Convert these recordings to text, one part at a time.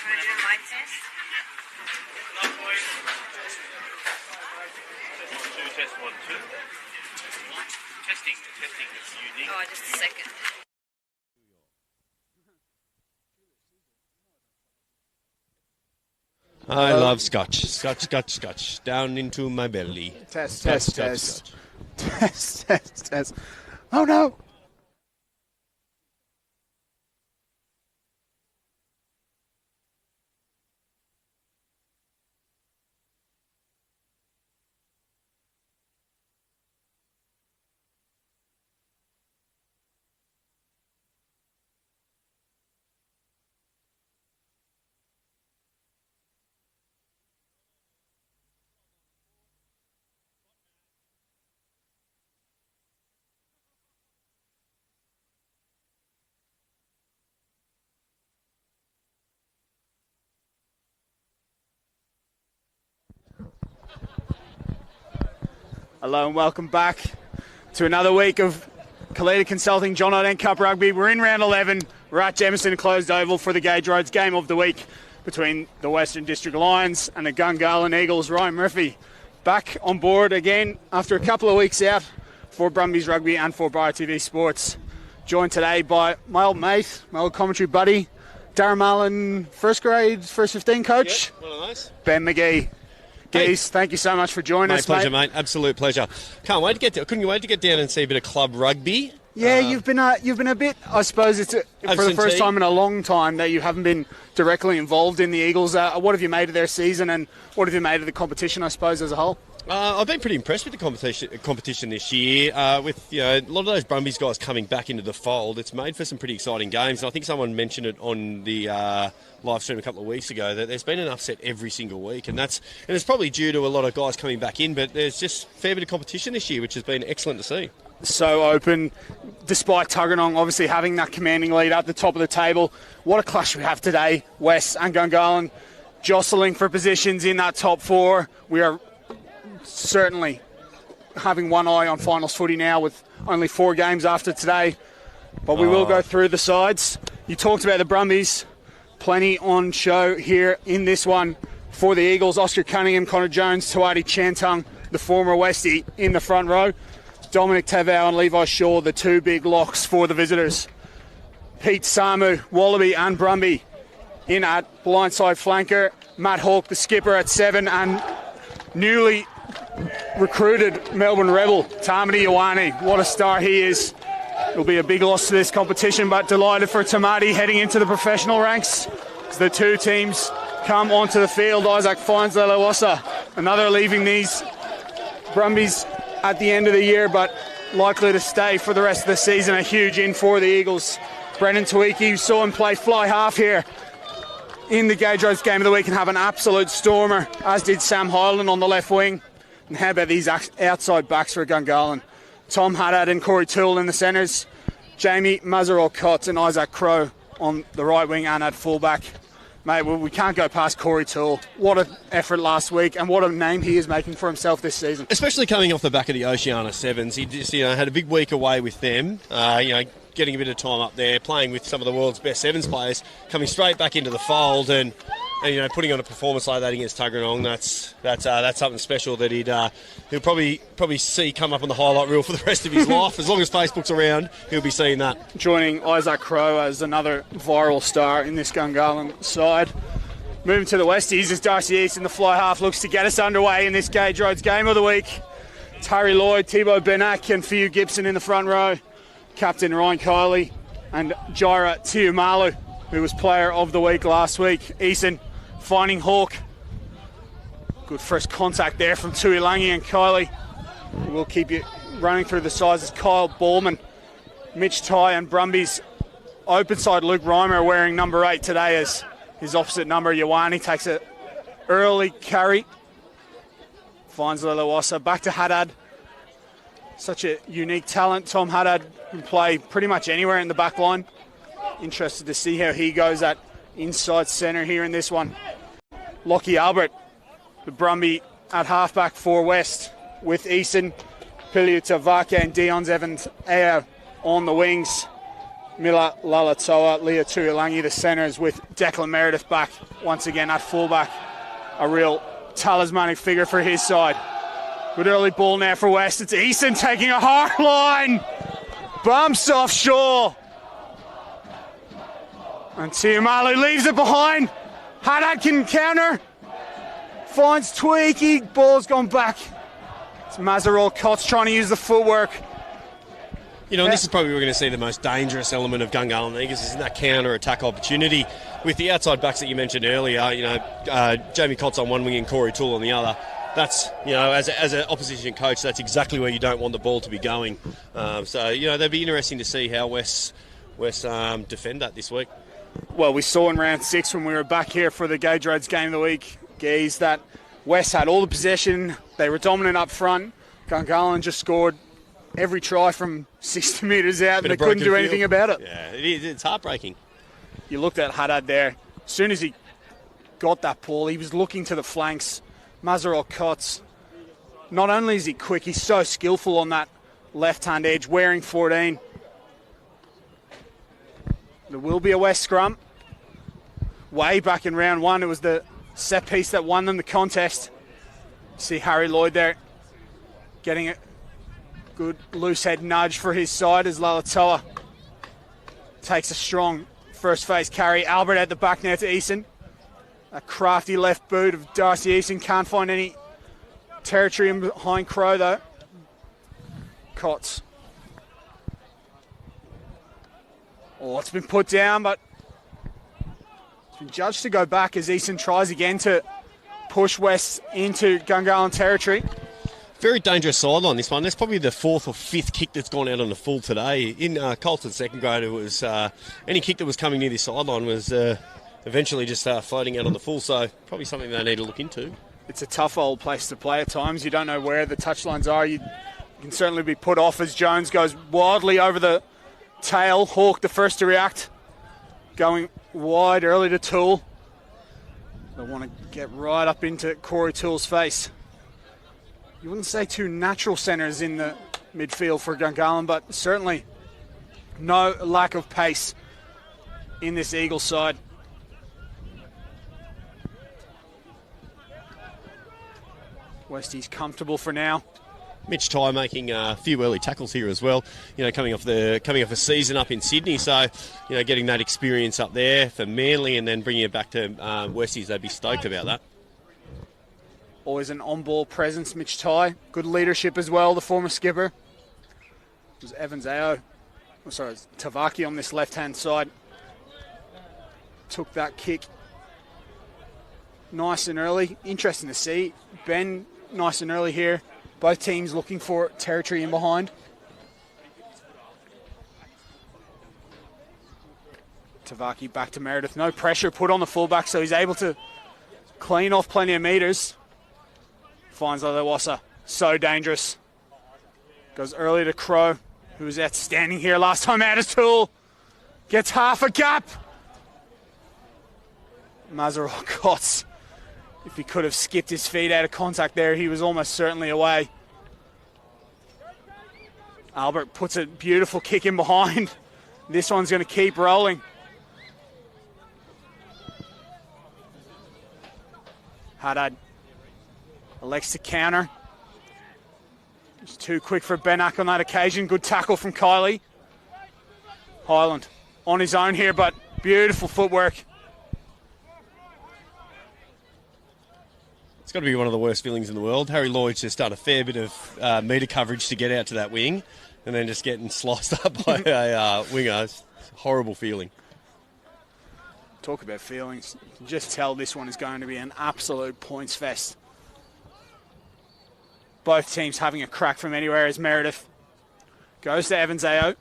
Want to do a mic test? Test 1, 2. Testing. It's unique. Oh, just a second. I love scotch. Scotch. Down into my belly. Test. Oh, no. Hello and welcome back to another week of Kalita Consulting John Oden Cup Rugby. We're in round 11. We're at Jemison Closed Oval for the Gage Roads game of the week between the Western District Lions and the Gungahlin Eagles. Ryan Murphy back on board again after a couple of weeks out for Brumbies Rugby and for Bio TV Sports. Joined today by my old mate, my old commentary buddy, Darren Marlin, first 15 coach. Yeah, one of those. Ben McGee. Geese, thank you so much for joining us, pleasure, mate. Absolute pleasure. Couldn't you wait to get down and see a bit of club rugby? Yeah, you've been a bit. I suppose it's for the first time in a long time that you haven't been directly involved in the Eagles. What have you made of their season, and what have you made of the competition? I suppose as a whole. I've been pretty impressed with the competition this year. With a lot of those Brumbies guys coming back into the fold, it's made for some pretty exciting games. And I think someone mentioned it on the live stream a couple of weeks ago that there's been an upset every single week, and it's probably due to a lot of guys coming back in. But there's just a fair bit of competition this year, which has been excellent to see. So open, despite Tuggeranong obviously having that commanding lead at the top of the table. What a clash we have today, West and Gungahlin jostling for positions in that top four. We are certainly having one eye on finals footy now with only 4 games after today, but we will go through the sides. You talked about the Brumbies, plenty on show here in this one for the Eagles. Oscar Cunningham, Connor Jones, Tawati Chantung, the former Westie, in the front row. Dominic Tavau and Levi Shaw, the 2 big locks for the visitors. Pete Samu, Wallaby and Brumby in at blindside flanker. Matt Hawke, the skipper, at 7, and newly recruited Melbourne Rebel, Tamati Ioane. What a star he is. It'll be a big loss to this competition, but delighted for Tamati heading into the professional ranks as the 2 teams come onto the field. Isaac Fines-Lelawasa, another leaving these Brumbies at the end of the year, but likely to stay for the rest of the season. A huge in for the Eagles. Brendan Tuiki, you saw him play fly half here in the Gage Roads game of the week and have an absolute stormer, as did Sam Hyland on the left wing. And how about these outside backs for Gungahlin? Tom Haddad and Corey Toole in the centres. Jamie Mazarol-Cotts and Isaac Crow on the right wing and at fullback. Mate, we can't go past Corey Toole. What an effort last week, and what a name he is making for himself this season. Especially coming off the back of the Oceania Sevens. He just had a big week away with them. Getting a bit of time up there, playing with some of the world's best Sevens players, coming straight back into the fold and putting on a performance like that against Tuggeranong. That's something special that he'll probably see come up on the highlight reel for the rest of his life. As long as Facebook's around, he'll be seeing that. Joining Isaac Crow as another viral star in this Gungahlin side. Moving to the Westies as Darcy East in the fly half looks to get us underway in this Gage Roads game of the week. Tari Lloyd, Thibaut Benak and Fiu Gibson in the front row. Captain Ryan Kiley and Jaira Tiumalu, who was player of the week last week. Eason finding Hawke. Good first contact there from Tuilangi and Kiley. We'll keep you running through the sizes. Kyle Ballman, Mitch Ty and Brumbies open side Luke Reimer wearing number 8 today as his opposite number Ioane takes an early carry. Finds Lelawasa back to Haddad. Such a unique talent. Tom Haddad can play pretty much anywhere in the back line. Interested to see how he goes at inside centre here in this one. Lockie Albert, the Brumby at halfback for West, with Eason, Piliu Tavaka and Dion Evans on the wings. Mila Lalatoa, Leah Tuilangi, the centres, with Declan Meredith back once again at fullback. A real talismanic figure for his side. Good early ball now for West. It's Easton taking a hard line. Bumps off Shaw. And Tiumalu leaves it behind. Haddad can counter. Finds Tweaky. Ball's gone back. It's Mazarol Kotz trying to use the footwork. You know, and this is probably where we're going to see the most dangerous element of Gungahlin Eagles, is in that counter-attack opportunity. With the outside backs that you mentioned earlier, you know, Jamie Kotz on one wing and Corey Toole on the other. That's, you know, as an opposition coach, that's exactly where you don't want the ball to be going. So, you know, that'd be interesting to see how West defend that this week. Well, we saw in round 6 when we were back here for the Gage Roads Game of the Week, Geese, that West had all the possession. They were dominant up front. Gungahlin just scored every try from 60 metres out, and they couldn't do anything about it. Yeah, it is. It's heartbreaking. You looked at Haddad there. As soon as he got that ball, he was looking to the flanks. Mazarol Kotz, not only is he quick, he's so skillful on that left-hand edge, wearing 14. There will be a West scrum. Way back in round 1, it was the set piece that won them the contest. See Harry Lloyd there getting a good loose head nudge for his side as Lalatoa takes a strong first phase carry. Albert at the back now to Easton. A crafty left boot of Darcy Easton. Can't find any territory in behind Crow though. Kotz. Oh, it's been put down, but it's been judged to go back as Easton tries again to push West into Gungahlin territory. Very dangerous sideline, this one. That's probably the 4th or 5th kick that's gone out on the full today. In Colton second grade, it was any kick that was coming near this sideline was eventually just floating out on the full, so probably something they need to look into. It's a tough old place to play at times. You don't know where the touchlines are. You can certainly be put off as Jones goes wildly over the tail. Hawke the first to react, going wide early to Toole. They want to get right up into Corey Toole's face. You wouldn't say two natural centres in the midfield for Gungahlin, but certainly no lack of pace in this Eagles side. Westies comfortable for now. Mitch Ty making a few early tackles here as well. You know, coming off a season up in Sydney, so you know, getting that experience up there for Manly and then bringing it back to Westies, they'd be stoked about that. Always an on-ball presence, Mitch Ty. Good leadership as well, the former skipper. It was Evans Ao. Oh, sorry, it's Tavaki on this left-hand side. Took that kick nice and early. Interesting to see. Ben nice and early here. Both teams looking for territory in behind. Tavaki back to Meredith. No pressure put on the fullback, so he's able to clean off plenty of metres. Finds Lalawasa. So dangerous. Goes early to Crow, who was outstanding here last time out as Toole. Gets half a gap. Mazarol Kotz. If he could have skipped his feet out of contact there, he was almost certainly away. Albert puts a beautiful kick in behind. This one's going to keep rolling. Haddad elects to counter. Just too quick for Benak on that occasion. Good tackle from Kylie. Highland on his own here, but beautiful footwork. It's got to be one of the worst feelings in the world. Harry Lloyd's just done a fair bit of metre coverage to get out to that wing and then just getting sliced up by a winger. It's a horrible feeling. Talk about feelings. You can just tell this one is going to be an absolute points fest. Both teams having a crack from anywhere as Meredith goes to Evans Ao.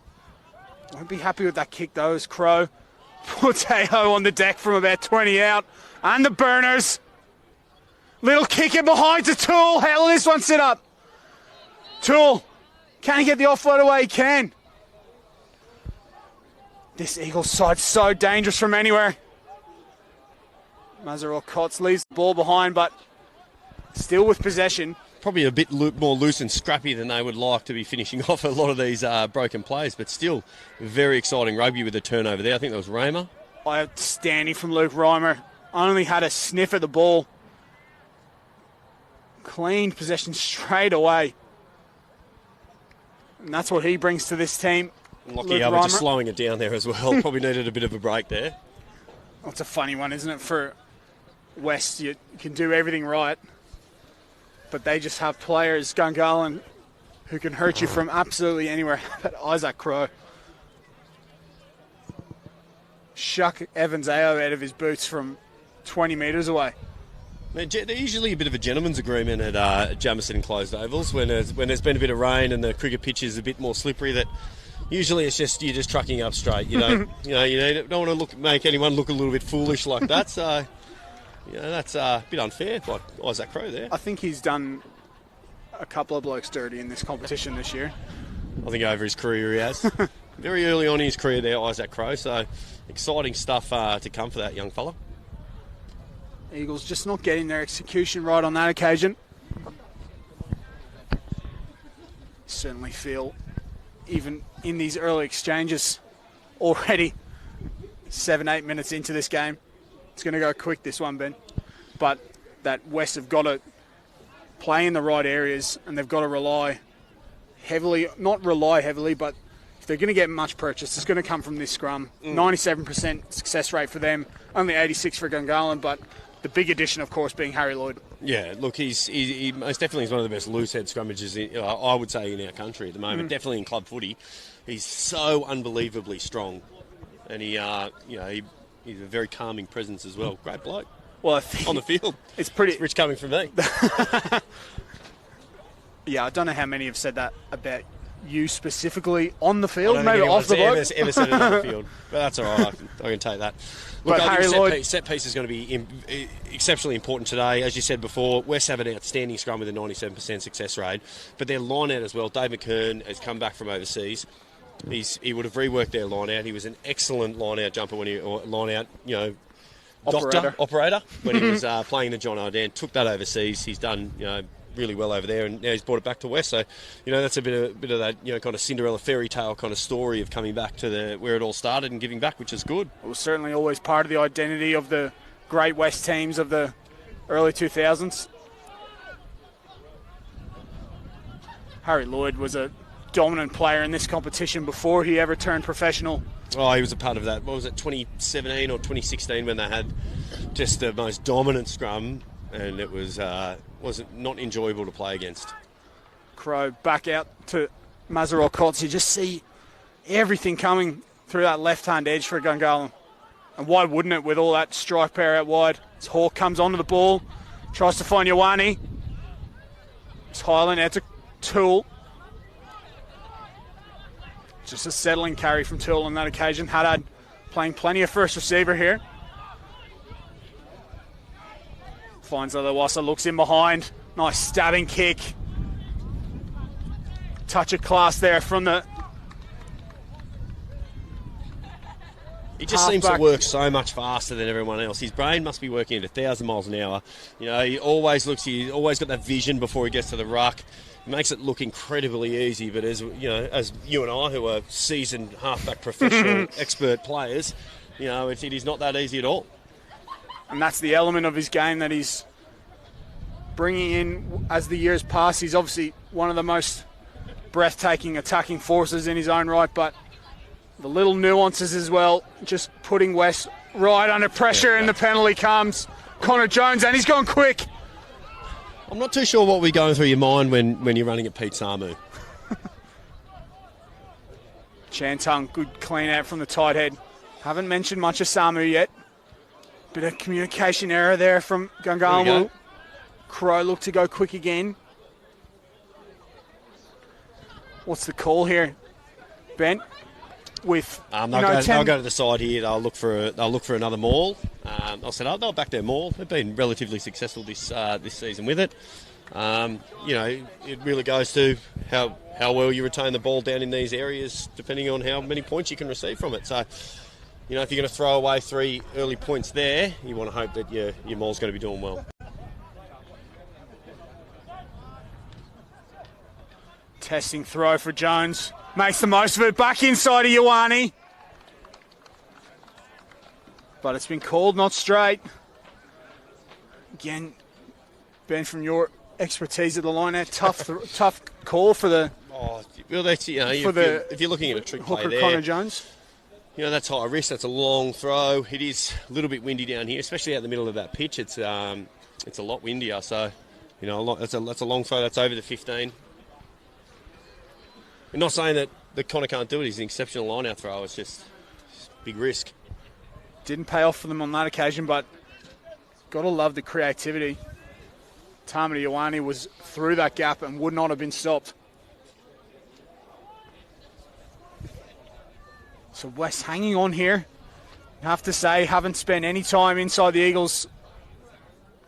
Won't be happy with that kick though as Crow puts Ao on the deck from about 20 out. And the Burners. Little kick in behind to Toole. How will this one sit up? Toole. Can he get the offload away? He can. This Eagles side's so dangerous from anywhere. Mazarol Kotz leaves the ball behind, but still with possession. probably a bit more loose and scrappy than they would like to be finishing off a lot of these broken plays, but still very exciting rugby with the turnover there. I think that was Raymer. Outstanding from Luke Reimer. Only had a sniff at the ball. Cleaned possession straight away. And that's what he brings to this team. Lockie Albert just slowing it down there as well. Probably needed a bit of a break there. Well, it's a funny one, isn't it? For West, you can do everything right, but they just have players, Gungahlin, who can hurt you from absolutely anywhere. But Isaac Crowe shuck Evans Ao out of his boots from 20 metres away. There's usually a bit of a gentleman's agreement at Jamison Enclosed Ovals when there's been a bit of rain and the cricket pitch is a bit more slippery. That usually it's just you're just trucking up straight. You don't want to make anyone look a little bit foolish like that. So that's a bit unfair by Isaac Crowe there. I think he's done a couple of blokes dirty in this competition this year. I think over his career he has. Very early on in his career there, Isaac Crowe. So exciting stuff to come for that young fella. Eagles just not getting their execution right on that occasion. Certainly feel, even in these early exchanges, already 7-8 minutes into this game, it's going to go quick, this one, Ben. But that West have got to play in the right areas, and they've got to rely heavily, not rely heavily, but if they're going to get much purchase, it's going to come from this scrum. 97% success rate for them, only 86 for Gungahlin, but the big addition, of course, being Harry Lloyd. Yeah, look, he most definitely is one of the best loose-head scrummages, I would say, in our country at the moment. Definitely in club footy. He's so unbelievably strong. And he's a very calming presence as well. Great bloke. Well, I think on the field. It's pretty... It's rich coming from me. Yeah, I don't know how many have said that about you specifically on the field, maybe off the bloke. Ever said it on the field. But that's all right, I can take that. Look, I think set piece is going to be exceptionally important today. As you said before, West have an outstanding scrum with a 97% success rate, but their line out as well. Dave McKern has come back from overseas. He would have reworked their line out. He was an excellent line out jumper operator when he was playing the John Arden. Took that overseas. He's done really well over there, and now he's brought it back to West. So that's a bit of that kind of Cinderella fairy tale kind of story of coming back to where it all started and giving back, which is good. It was certainly always part of the identity of the great West teams of the early 2000s. Harry Lloyd was a dominant player in this competition before he ever turned professional. Oh, he was a part of that. What was it, 2017 or 2016, when they had just the most dominant scrum, and it was not enjoyable to play against. Crowe back out to Mazarol Cots. You just see everything coming through that left-hand edge for Gungahlin. And why wouldn't it with all that strike power out wide? As Hawk comes onto the ball, tries to find Ioane. It's Highland out to Toole. Just a settling carry from Toole on that occasion. Haddad playing plenty of first receiver here. Finds Lewasa, looks in behind. Nice stabbing kick. Touch of class there from the... He just seems to work so much faster than everyone else. His brain must be working at 1,000 miles an hour. He always he's always got that vision before he gets to the ruck. It makes it look incredibly easy, but as you and I, who are seasoned halfback professional expert players, it is not that easy at all. And that's the element of his game that he's bringing in as the years pass. He's obviously one of the most breathtaking attacking forces in his own right, but the little nuances as well, just putting West right under pressure, and the penalty comes. Connor Jones, and he's gone quick. I'm not too sure what we're going through your mind when you're running at Pete Samu. Chantung, good clean out from the tight head. Haven't mentioned much of Samu yet. Bit of communication error there from Gungahlin. Crowe looked to go quick again. What's the call here, Ben? With they'll go to the side here. They'll look for another maul. They'll back their maul. They've been relatively successful this season with it. It really goes to how well you retain the ball down in these areas, depending on how many points you can receive from it. So, if you're going to throw away 3 early points there, you want to hope that your maul's going to be doing well. Testing throw for Jones. Makes the most of it. Back inside of Ioane. But it's been called not straight. Again, Ben, from your expertise at the line there, tough call for the Well, that's, you know, if you're looking at a trick play hooker there, Connor Jones. you know, that's high risk. That's a long throw. It is a little bit windy down here, especially out the middle of that pitch. It's a lot windier. So, you know, that's a long throw. That's over the 15. I'm not saying that Connor can't do it. He's an exceptional line-out thrower. It's just big risk. Didn't pay off for them on that occasion, but gotta love the creativity. Tamati Ioane was through that gap and would not have been stopped. So West hanging on here. I have to say, haven't spent any time inside the Eagles'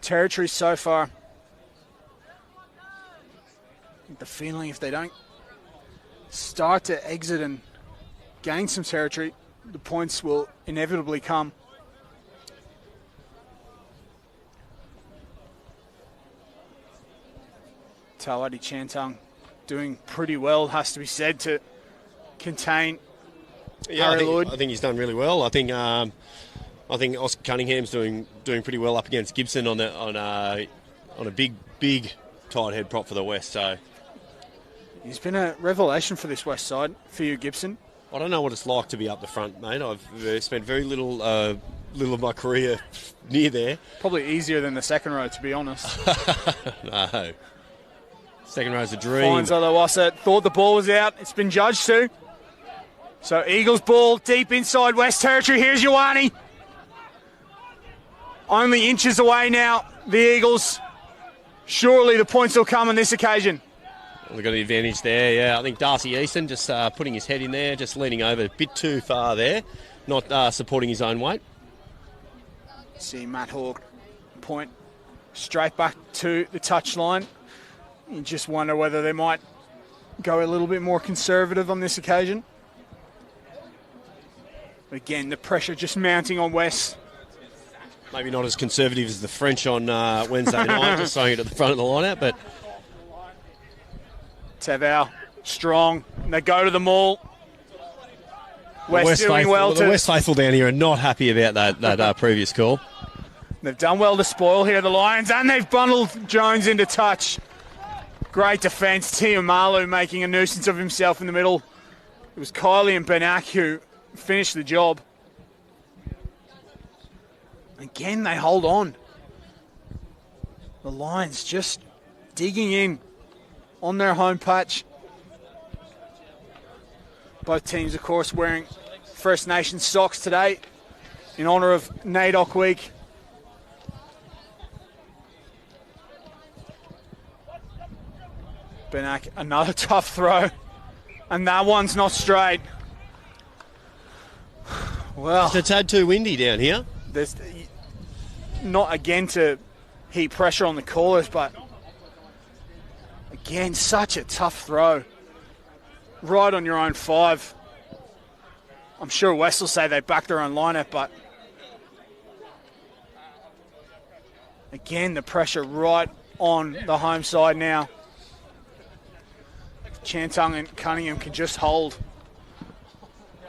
territory so far. The feeling if they don't start to exit and gain some territory, the points will inevitably come. Tawadi Chantang doing pretty well, has to be said, to contain Harry Lloyd. I think he's done really well. I think Oscar Cunningham's doing pretty well up against Gibson on a big tight head prop for the West. So he's been a revelation for this West side for you, Gibson. I don't know what it's like to be up the front, mate. I've spent very little of my career near there. Probably easier than the second row, to be honest. No. Second row's a dream. Finds Olawasa. Thought the ball was out. It's been judged too. So Eagles ball deep inside West territory. Here's Ioane. Only inches away now, the Eagles. Surely the points will come on this occasion. They've got the advantage there, yeah. I think Darcy Easton just putting his head in there, just leaning over a bit too far there, not supporting his own weight. See Matt Hawke point straight back to the touchline. You just wonder whether they might go a little bit more conservative on this occasion. Again, the pressure just mounting on West. Maybe not as conservative as the French on Wednesday night, just throwing it at the front of the line-out, but Tavau, strong. And they go to the maul. West doing faithful, well. The West faithful down here are not happy about that previous call. They've done well to spoil here, the Lions, and they've bundled Jones into touch. Great defence. Tiamalu making a nuisance of himself in the middle. It was Kylie and Benak who finished the job. Again, they hold on. The Lions just digging in on their home patch. Both teams, of course, wearing First Nations socks today in honour of NAIDOC Week. Benak, another tough throw. And that one's not straight. Well, It's a tad too windy down here. there's not again to heap pressure on the callers, but again, such a tough throw. Right on your own 5. I'm sure West will say they back their own lineup, but again, the pressure right on the home side now. Chantang and Cunningham can just hold.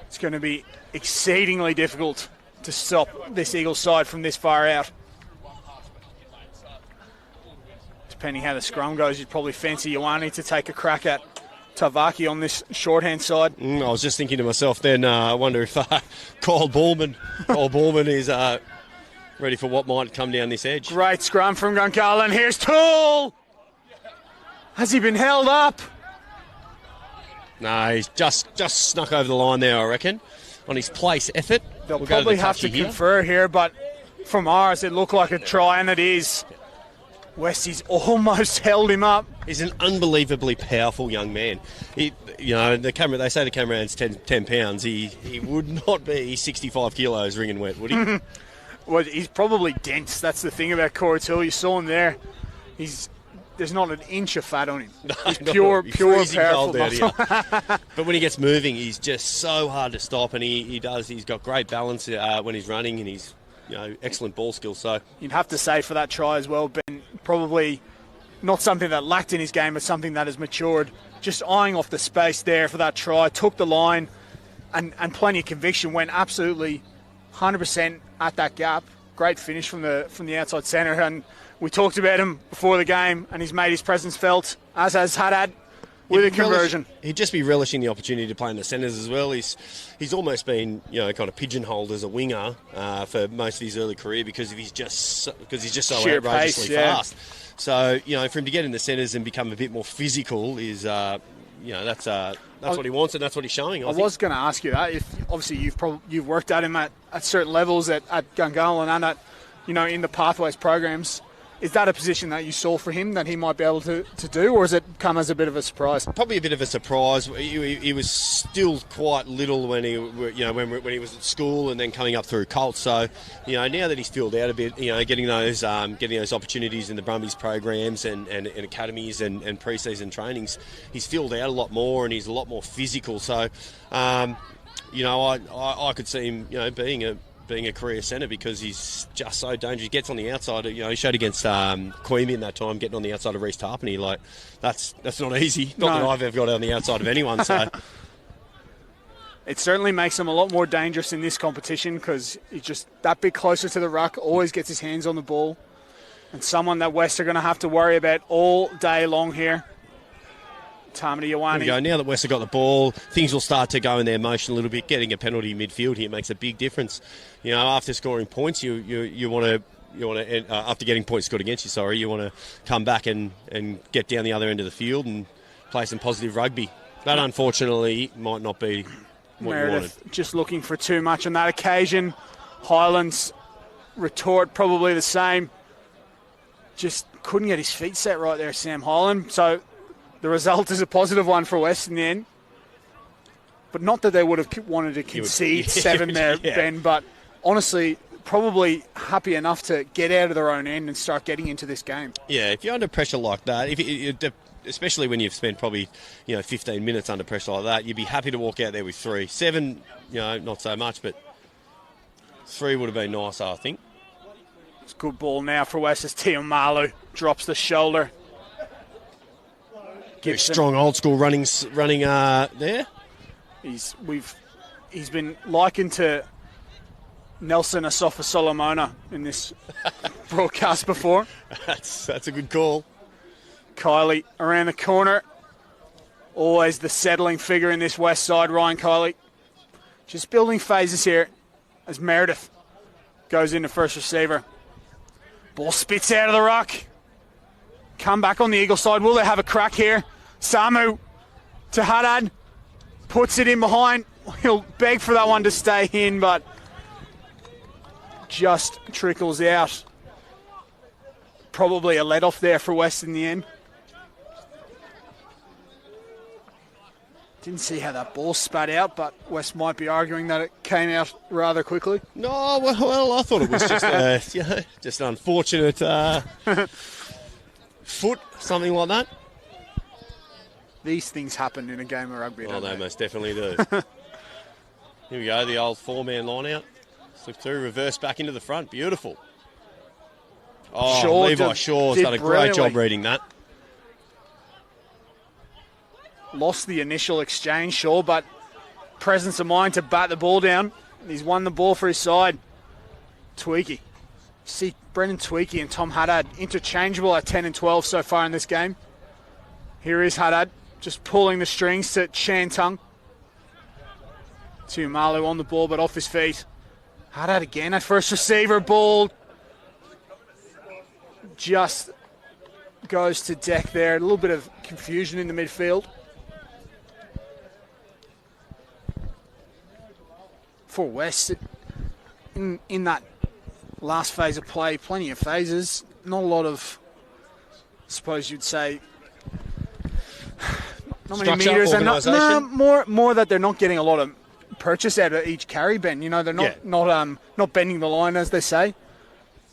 It's going to be exceedingly difficult to stop this Eagles side from this far out. Depending how the scrum goes, you'd probably fancy Ioane to take a crack at Tavaki on this shorthand side. I was just thinking to myself then, I wonder if Kyle Ballman is ready for what might come down this edge. Great scrum from Gungahlin. Here's Toole. Has he been held up? No, he's just snuck over the line there, I reckon, on his place effort. They'll We'll probably go to the have to touchy here. confer here, but from ours it looked like a try, and it is. Westie's almost held him up. He's an unbelievably powerful young man. They say the cameraman's 10 pounds. He would not be 65 kilos ringing wet, would he? Well, he's probably dense. That's the thing about Corey Toole. You saw him there. There's not an inch of fat on him. He's pure freezing powerful cold down muscle. here. But when he gets moving, he's just so hard to stop, and he's got great balance when he's running, and he's excellent ball skills. So You'd have to say for that try as well, Ben, probably not something that lacked in his game, but something that has matured. Just eyeing off the space there for that try, took the line, and plenty of conviction, went absolutely 100% at that gap. Great finish from the outside centre, and we talked about him before the game, and he's made his presence felt, as has Haddad, with a conversion. He'd just be relishing the opportunity to play in the centres as well. He's almost been kind of pigeonholed as a winger for most of his early career because he's just so Sheer outrageously pace, yeah. fast. So for him to get in the centres and become a bit more physical is that's what he wants, and that's what he's showing. I think. Was going to ask you that. If obviously you've worked at him at certain levels at Gungahlin and at in the Pathways programs. Is that a position that you saw for him that he might be able to do, or has it come as a bit of a surprise? Probably a bit of a surprise. He was still quite little when he was at school and then coming up through Colts. So now that he's filled out a bit, getting those opportunities in the Brumbies programs and academies and pre-season trainings, he's filled out a lot more and he's a lot more physical. So I could see him being a career centre because he's just so dangerous. He gets on the outside. He showed against Queemy in that time, getting on the outside of Reece Tarpany. Like that's not easy. Not that I've ever got on the outside of anyone. So it certainly makes him a lot more dangerous in this competition because he's just that bit closer to the ruck. Always gets his hands on the ball, and someone that West are going to have to worry about all day long here. Tamati Ioane. Now that West have got the ball, things will start to go in their motion a little bit. Getting a penalty midfield here makes a big difference. After scoring points, you want to after getting points scored against you, you want to come back and get down the other end of the field and play some positive rugby. That unfortunately might not be what Meredith you wanted. Just looking for too much on that occasion. Highlands retort probably the same. Just couldn't get his feet set right there, Sam Highland. So the result is a positive one for West in the end. But not that they would have wanted to concede 7 there, yeah. Ben, but honestly, probably happy enough to get out of their own end and start getting into this game. Yeah, if you're under pressure like that, especially when you've spent probably 15 minutes under pressure like that, you'd be happy to walk out there with 3. 7, not so much, but 3 would have been nicer, I think. It's a good ball now for West as Tiomalu drops the shoulder. Very strong old school running there. He's been likened to Nelson Asafa Solomona in this broadcast before. That's a good call. Kiley around the corner. Always the settling figure in this West side, Ryan Kiley. Just building phases here as Meredith goes into first receiver. Ball spits out of the ruck. Come back on the Eagle side. Will they have a crack here? Samu to Haddad. Puts it in behind. He'll beg for that one to stay in, but just trickles out. Probably a let-off there for West in the end. Didn't see how that ball spat out, but West might be arguing that it came out rather quickly. No, well, I thought it was just an unfortunate foot, something like that. These things happen in a game of rugby, don't they they? most definitely do. Here we go, the old 4-man line out. Slip through, reverse back into the front. Beautiful. Oh, Levi Shaw's done a great job reading that. Lost the initial exchange, Shaw, but presence of mind to bat the ball down. He's won the ball for his side. Tweaky. See Brendan Tweaky and Tom Haddad interchangeable at 10 and 12 so far in this game. Here is Haddad just pulling the strings to Shantung. Tumalu on the ball but off his feet. Haddad again at first receiver. Ball just goes to deck there. A little bit of confusion in the midfield. For West, in that last phase of play, plenty of phases, not a lot of, I suppose you'd say, not many structure, meters, organisation? more that they're not getting a lot of purchase out of each carry, Ben. They're not bending the line, as they say.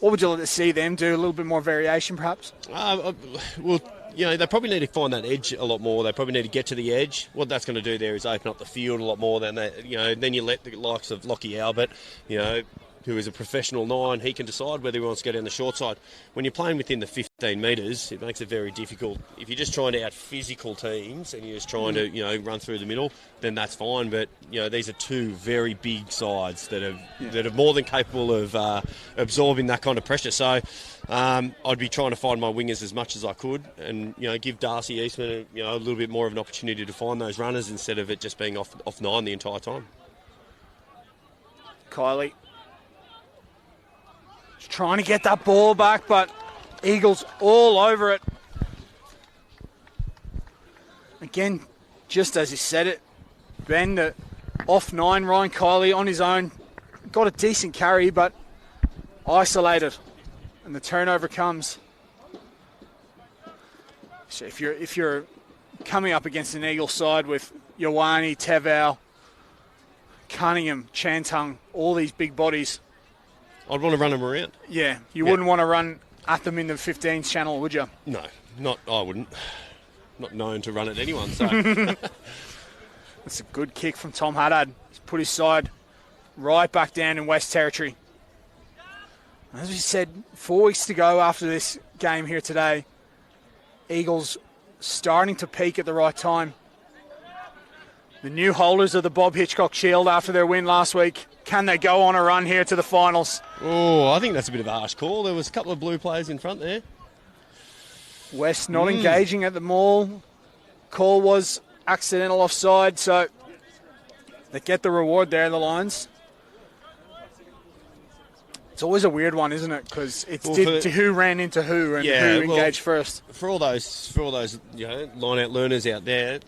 What would you like to see them do? A little bit more variation, perhaps? Well, they probably need to find that edge a lot more. They probably need to get to the edge. What that's going to do there is open up the field a lot more than that. Then you let the likes of Lockie Albert, who is a professional 9, he can decide whether he wants to go down the short side. When you're playing within the 15 metres, it makes it very difficult. If you're just trying to out-physical teams and you're just trying to, run through the middle, then that's fine. But, these are two very big sides that are more than capable of absorbing that kind of pressure. So I'd be trying to find my wingers as much as I could and, give Darcy Eastman, a little bit more of an opportunity to find those runners instead of it just being off 9 the entire time. Kylie trying to get that ball back, but Eagles all over it. Again, just as he said it, Ben, the off 9, Ryan Kiley on his own, got a decent carry, but isolated, and the turnover comes. So if you're coming up against an Eagle side with Ioane, Tevau, Cunningham, Chantung, all these big bodies, I'd want to run them around. Yeah, you wouldn't want to run at them in the 15s channel, would you? No, I wouldn't. Not known to run at anyone, so. That's a good kick from Tom Haddad. He's put his side right back down in West Territory. As we said, 4 weeks to go after this game here today. Eagles starting to peak at the right time. The new holders of the Bob Hitchcock Shield after their win last week. Can they go on a run here to the finals? Oh, I think that's a bit of a harsh call. There was a couple of blue players in front there. West not engaging at the maul. Call was accidental offside, so they get the reward there, the Lions. It's always a weird one, isn't it? Because it's to who ran into who and who engaged first. For all those line-out learners out there,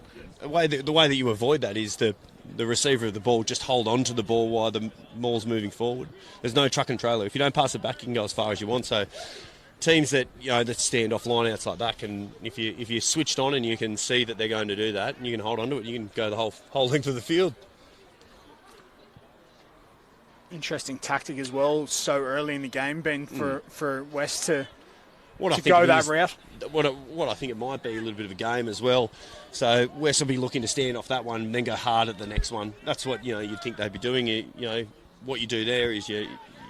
the way that you avoid that is the receiver of the ball just hold on to the ball while the maul's moving forward. There's no truck and trailer. If you don't pass it back, you can go as far as you want. So teams that that stand off line-outs like that can, if you're switched on and you can see that they're going to do that, and you can hold on to it, you can go the whole length of the field. Interesting tactic as well, so early in the game, Ben, for West to go that route. What I think it might be a little bit of a game as well. So West will be looking to stand off that one and then go hard at the next one. That's what you'd think they'd be doing. What you do there is you're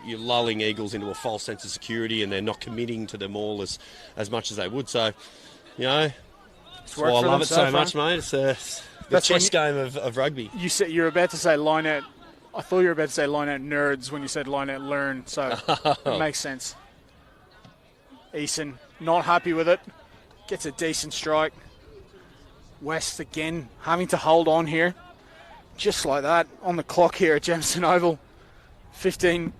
lulling Eagles into a false sense of security, and they're not committing to them all as much as they would. So, that's why I love it so much, mate. It's the chess game of rugby. You said you were about to say line out. I thought you were about to say line out nerds when you said line out learn. So it makes sense. Eason not happy with it. Gets a decent strike. West again having to hold on here. Just like that on the clock here at Gemston Oval. 15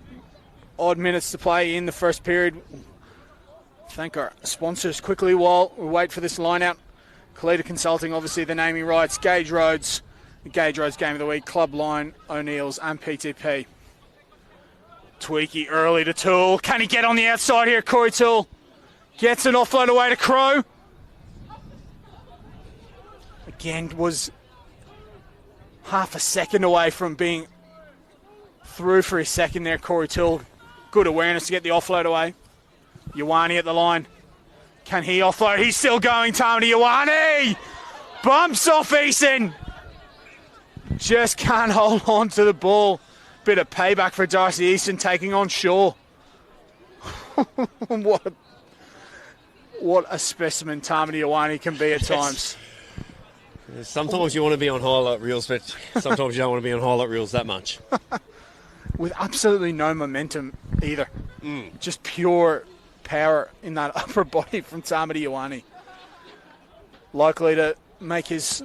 odd minutes to play in the first period. Thank our sponsors quickly while we wait for this line out. Kalita Consulting, obviously the naming rights. Gage Roads, the Gage Roads Game of the Week. Club Line, O'Neill's and PTP. Tweaky early to Toole. Can he get on the outside here? Corey Toole gets an offload away to Crow. Again, was half a second away from being through for his second there, Corey Toole. Good awareness to get the offload away. Ioane at the line. Can he offload? He's still going, Tamati Ioane! Bumps off Eason. Just can't hold on to the ball. Bit of payback for Darcy Easton taking on Shaw. What a specimen Tamati Ioane can be at times. Sometimes you want to be on highlight reels, but sometimes you don't want to be on highlight reels that much. With absolutely no momentum either. Just pure power in that upper body from Tamati Ioane. Likely to make his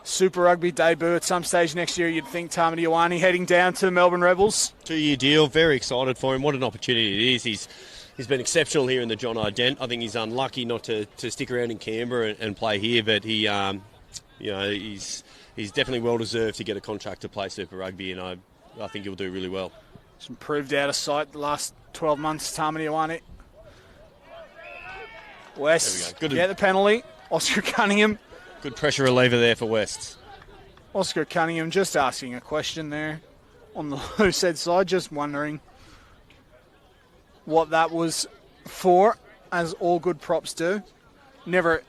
Super Rugby debut at some stage next year, you'd think. Tamati Ioane heading down to the Melbourne Rebels. 2-year deal, very excited for him. What an opportunity it is. He's been exceptional here in the John Ident. I think he's unlucky not to stick around in Canberra and play here, but he, he's definitely well deserved to get a contract to play Super Rugby, and I think he'll do really well. He's improved out of sight the last 12 months, Tamati Ioane. West, get the penalty. Oscar Cunningham. Good pressure reliever there for West. Oscar Cunningham just asking a question there on the loose head side, just wondering what that was for, as all good props do. Never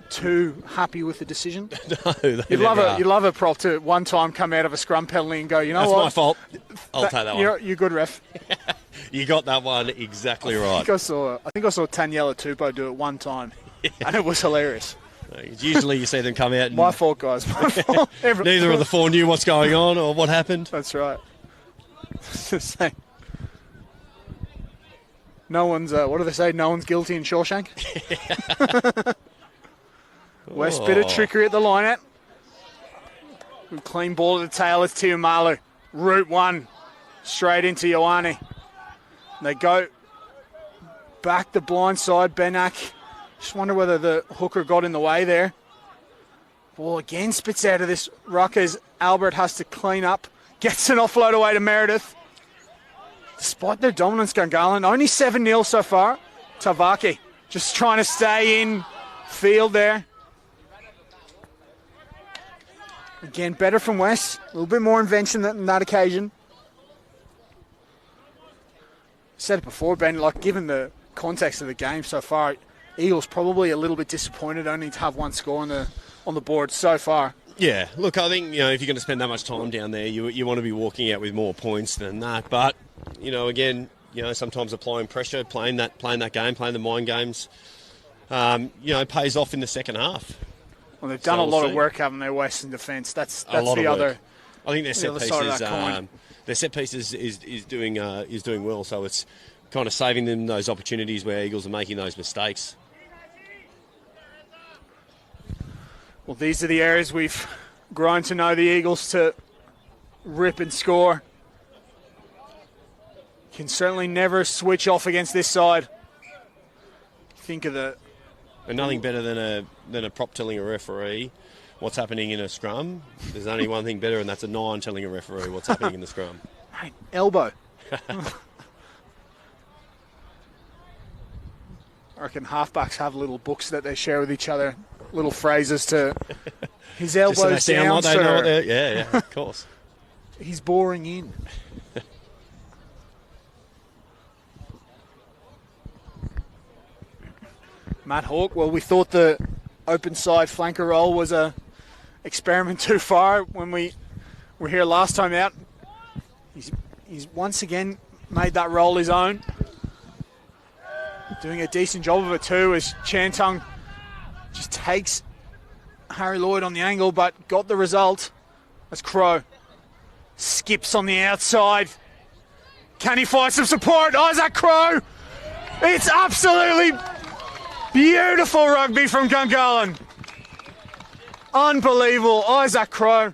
too happy with the decision? No, they You'd love never a are. you'd love a prop to one time come out of a scrum penalty and go, you know That's what? my fault. I'll take that one. You're good, ref. You got that one exactly I right. think I saw Taniela Tupou do it one time, and it was hilarious. Usually you see them come out and My fault, guys. My fault. neither of the four knew what's going on or what happened. That's right. Just saying. No one's, what do they say? No one's guilty in Shawshank. West, bit of trickery at the line out. Good clean ball at the tail. It's Tiumalu. Route one. Straight into Ioane. They go back the blind side. Benak. Just wonder whether the hooker got in the way there. Ball again spits out of this ruck as Albert has to clean up. Gets an offload away to Meredith. Despite their dominance, Gungahlin, only 7-0 so far. Tavaki just trying to stay in field there. Again, better from West. A little bit more invention than that occasion. Said it before, Ben, like given the context of the game so far, Eagles probably a little bit disappointed only to have one score on the board so far. Yeah, look, I think, if you're going to spend that much time down there, you want to be walking out with more points than that. But, again, sometimes applying pressure, playing that game, playing the mind games, pays off in the second half. Well, they've done a lot of work, haven't they, Western defence? That's the other. I think their set pieces, is doing well, so it's kind of saving them those opportunities where Eagles are making those mistakes. Well, these are the areas we've grown to know the Eagles to rip and score. Can certainly never switch off against this side. Think of the... And nothing better than a prop telling a referee what's happening in a scrum. There's only one thing better, and that's a 9 telling a referee what's happening in the scrum. Mate, elbow. I reckon halfbacks have little books that they share with each other, little phrases to his elbows down, like they know what they're... Yeah, of course. He's boring in. Matt Hawke, well, we thought the open side flanker roll was a experiment too far when we were here last time out. He's once again made that role his own. Doing a decent job of it too as Chantung just takes Harry Lloyd on the angle but got the result as Crow skips on the outside. Can he find some support? Isaac Crow! It's absolutely beautiful rugby from Gungahlin. Unbelievable. Isaac Crow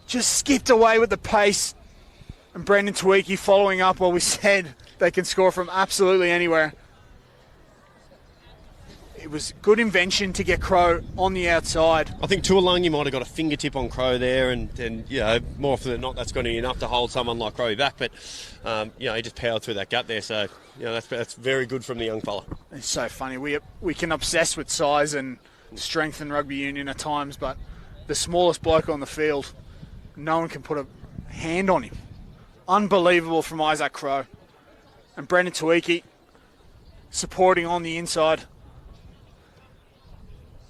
just skipped away with the pace. And Brendan Tweaky following up what we said they can score from absolutely anywhere. It was good invention to get Crow on the outside. I think Tuolangi might have got a fingertip on Crow there, and more often than not, that's going to be enough to hold someone like Crow back. But he just powered through that gut there, so that's very good from the young fella. It's so funny. We can obsess with size and strength in rugby union at times, but the smallest bloke on the field, no one can put a hand on him. Unbelievable from Isaac Crow. And Brendan Tweaky supporting on the inside.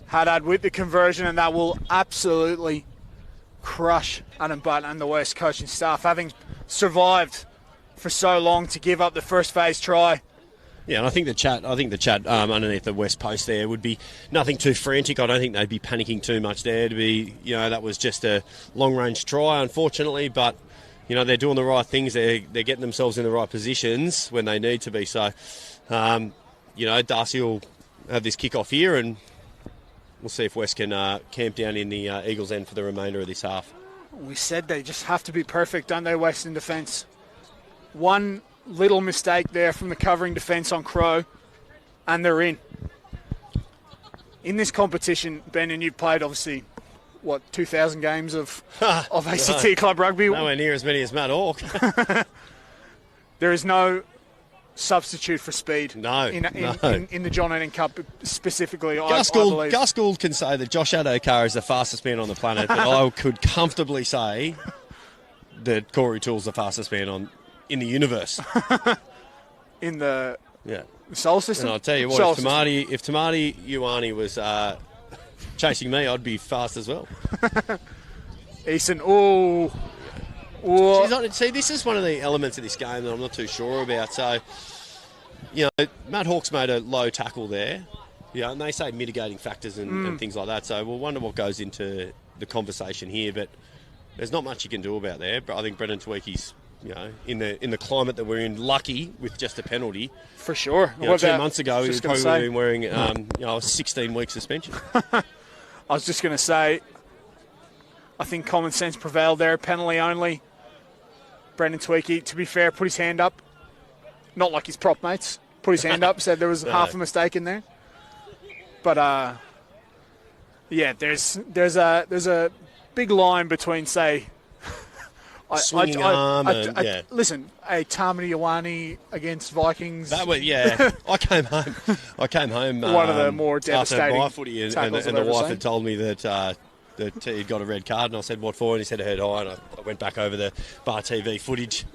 Haddad with the conversion, and that will absolutely crush Adam Butt and the West coaching staff, having survived for so long to give up the first phase try. Yeah, and I think the chat underneath the West post there would be nothing too frantic. I don't think they'd be panicking too much there to be, that was just a long-range try, unfortunately, but they're doing the right things. They're getting themselves in the right positions when they need to be. So, Darcy will have this kick-off here, and we'll see if West can camp down in the Eagles' end for the remainder of this half. We said they just have to be perfect, don't they, West in defence? One little mistake there from the covering defence on Crow, and they're in. In this competition, Ben, and you've played, obviously, 2,000 games of ACT Club rugby? Nowhere near as many as Matt Hawke. There is no substitute for speed in the John Lennon Cup specifically. Gus Gould can say that Josh Adokar is the fastest man on the planet, but I could comfortably say that Corey Toole's the fastest man in the universe. In the The soul system. And I'll tell you what, Soul if Tamati Ioane was chasing me, I'd be fast as well. Easton, oh. See, this is one of the elements of this game that I'm not too sure about. So, Matt Hawke's made a low tackle there. And they say mitigating factors and things like that. So we'll wonder what goes into the conversation here. But there's not much you can do about there. But I think Brendan Tweaky's, in the climate that we're in, lucky with just a penalty. For sure. 2 months ago, he was probably been wearing a 16-week suspension. I was just going to say, I think common sense prevailed there. Penalty only. Brendan Tweaky, to be fair, put his hand up. Not like his prop mates. Put his hand up, said there was half a mistake in there. But, there's a big line between, say... Swinging arm Listen, a Tamati Ioane against Vikings. That was, I came home. One of the more devastating after my footy, and the wife had told me that he'd got a red card, and I said, "What for?" And he said, "Head high." And I went back over the Bar TV footage,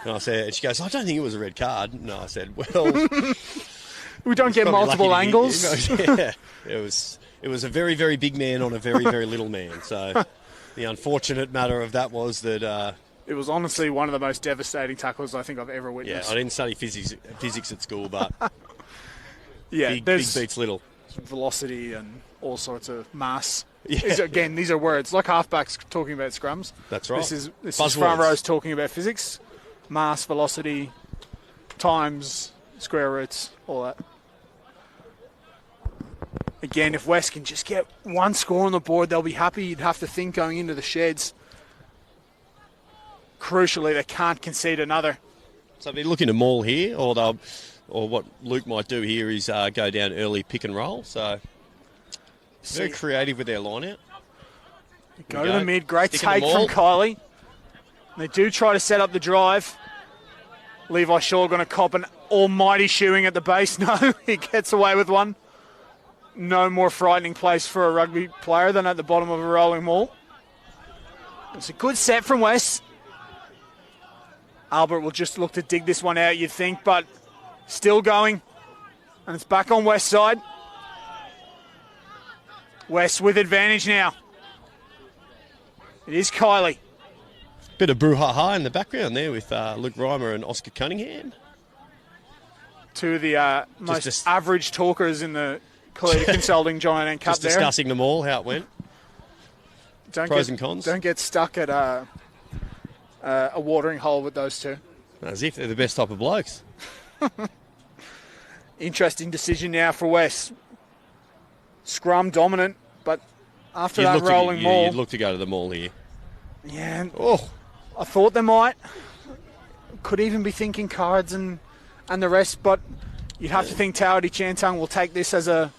and she goes, "I don't think it was a red card." No, I said, "Well, we don't get multiple angles." Yeah, it was a very, very big man on a very, very little man. So. The unfortunate matter of that was that... it was honestly one of the most devastating tackles I think I've ever witnessed. Yeah, I didn't study physics at school, but big beats little. Velocity and all sorts of mass. Yeah. Again, these are words. Like halfbacks talking about scrums. That's right. This is front rows talking about physics. Mass, velocity, times, square roots, all that. Again, if West can just get one score on the board, they'll be happy. You'd have to think going into the sheds. Crucially, they can't concede another. So they're looking to maul here, or what Luke might do here is go down early pick and roll. So very creative with their line out. Go to the mid. Great take from Kylie. They do try to set up the drive. Levi Shaw going to cop an almighty shoeing at the base. No, he gets away with one. No more frightening place for a rugby player than at the bottom of a rolling maul. It's a good set from West. Albert will just look to dig this one out, you'd think, but still going. And it's back on West side. West with advantage now. It is Kylie. Bit of brouhaha in the background there with Luke Reimer and Oscar Cunningham. Two of the most average talkers in the Collegiate Consulting Giant and Cup just discussing them all, how it went. Pros and cons. Don't get stuck at a watering hole with those two. As if they're the best type of blokes. Interesting decision now for West. Scrum dominant, but after that rolling maul... You'd look to go to the maul here. Yeah. I thought they might. Could even be thinking cards and the rest, but you'd have to think Tawati Chantung will take this as a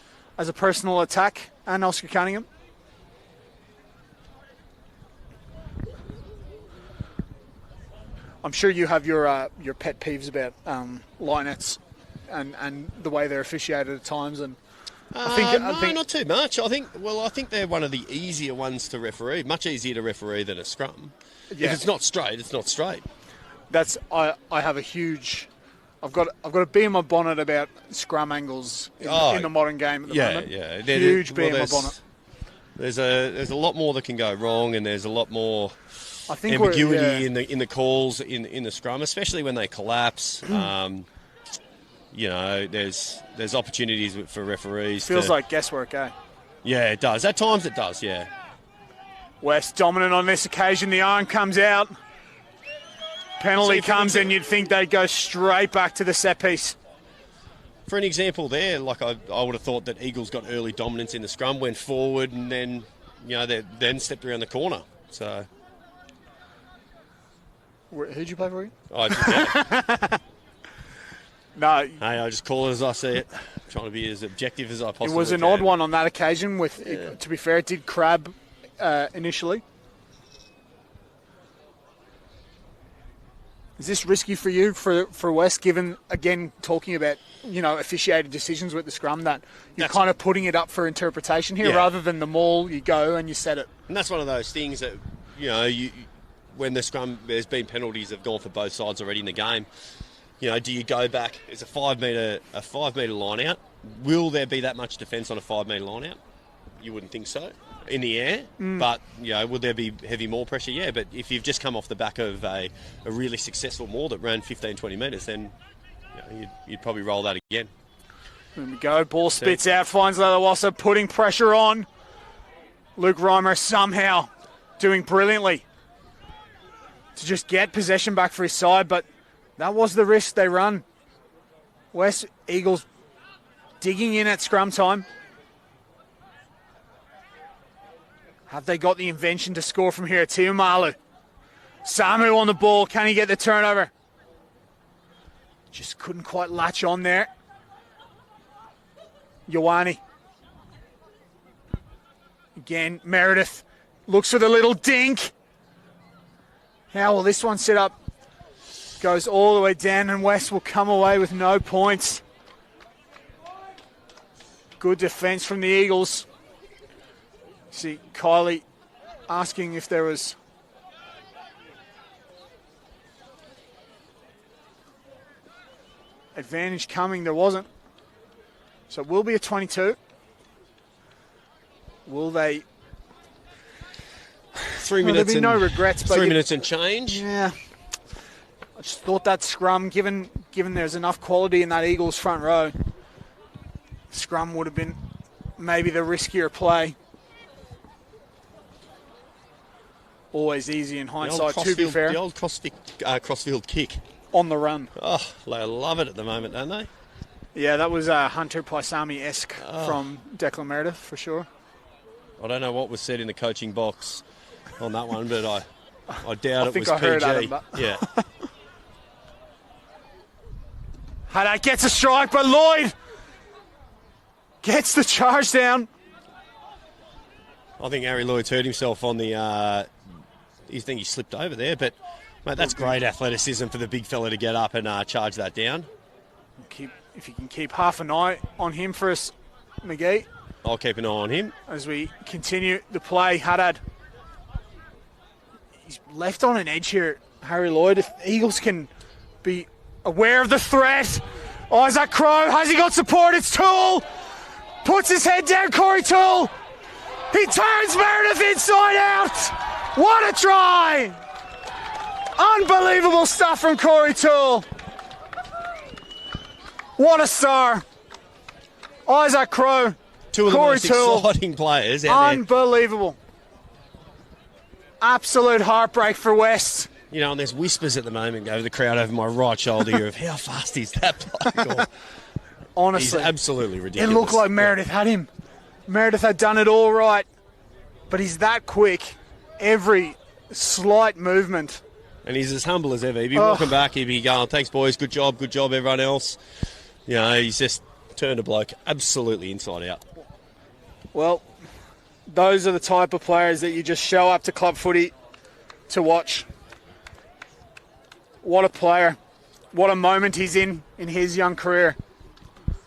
personal attack, and Oscar Cunningham. I'm sure you have your pet peeves about lineouts and the way they're officiated at times, and I think not too much. I think they're one of the easier ones to referee. Much easier to referee than a scrum. Yeah. If it's not straight, it's not straight. I have a huge. I've got a bee in my bonnet about scrum angles in the modern game at the moment. Yeah, huge bee in my bonnet. There's a lot more that can go wrong, and there's a lot more ambiguity in the calls in the scrum, especially when they collapse. There's opportunities for referees. Feels like guesswork, eh? Yeah, it does. At times it does. Yeah. West dominant on this occasion. The arm comes out. Penalty comes, and you'd think they'd go straight back to the set piece. For an example there, like I would have thought that Eagles got early dominance in the scrum, went forward, and then they then stepped around the corner. So, who'd you play for? No. Hey, I just call it as I see it. I'm trying to be as objective as I possibly can. It was an odd one on that occasion. To be fair, it did crab initially. Is this risky for you, for West, given, again, talking about, officiated decisions with the scrum, that you're kind of putting it up for interpretation here rather than the maul, you go and you set it? And that's one of those things that, when the scrum, there's been penalties that have gone for both sides already in the game. Do you go back? It's a 5 metre line out. Will there be that much defence on a 5 metre line out? You wouldn't think so. In the air, but would there be heavy maul pressure? Yeah, but if you've just come off the back of a really successful maul that ran 15-20 metres, then you'd probably roll that again. There we go. Ball spits out, finds Leilawasa, putting pressure on. Luke Reimer somehow doing brilliantly to just get possession back for his side, but that was the risk they run. West Eagles digging in at scrum time. Have they got the invention to score from here? Tiumalu. Samu on the ball. Can he get the turnover? Just couldn't quite latch on there. Ioane. Again, Meredith looks for the little dink. How will this one set up? Goes all the way down, and West will come away with no points. Good defence from the Eagles. See Kylie asking if there was advantage coming. There wasn't. So it will be a 22. Will they? 3 minutes. There'll be no regrets. But 3 minutes and change. Yeah. I just thought that scrum, given there's enough quality in that Eagles front row, scrum would have been maybe the riskier play. Always easy in hindsight, to be fair. The old crossfield kick. On the run. Oh, they love it at the moment, don't they? Yeah, that was Hunter Paisami-esque from Declan Meredith, for sure. I don't know what was said in the coaching box on that one, but I doubt it was PG. I heard Adam, but yeah. Haddad gets a strike, but Lloyd gets the charge down. I think Harry Lloyd's hurt himself on the... he think he slipped over there, but mate, that's great athleticism for the big fella to get up and charge that down. If you can keep half an eye on him for us, McGee. I'll keep an eye on him. As we continue the play, Haddad. He's left on an edge here, Harry Lloyd. If the Eagles can be aware of the threat. Isaac Crowe, has he got support? It's Toole. Puts his head down, Corey Toole. He turns Meredith inside out. What a try! Unbelievable stuff from Corey Toole. What a star. Isaac Crowe. Two of the most exciting players out there. Unbelievable. Absolute heartbreak for West. And there's whispers at the moment over the crowd over my right shoulder here of how fast is that bloke? Honestly. He's absolutely ridiculous. It looked like Meredith had him. Meredith had done it all right. But he's that quick. Every slight movement. And he's as humble as ever. He'd be walking back, he'd be going, thanks boys, good job, everyone else. He's just turned a bloke absolutely inside out. Well, those are the type of players that you just show up to club footy to watch. What a player. What a moment he's in his young career.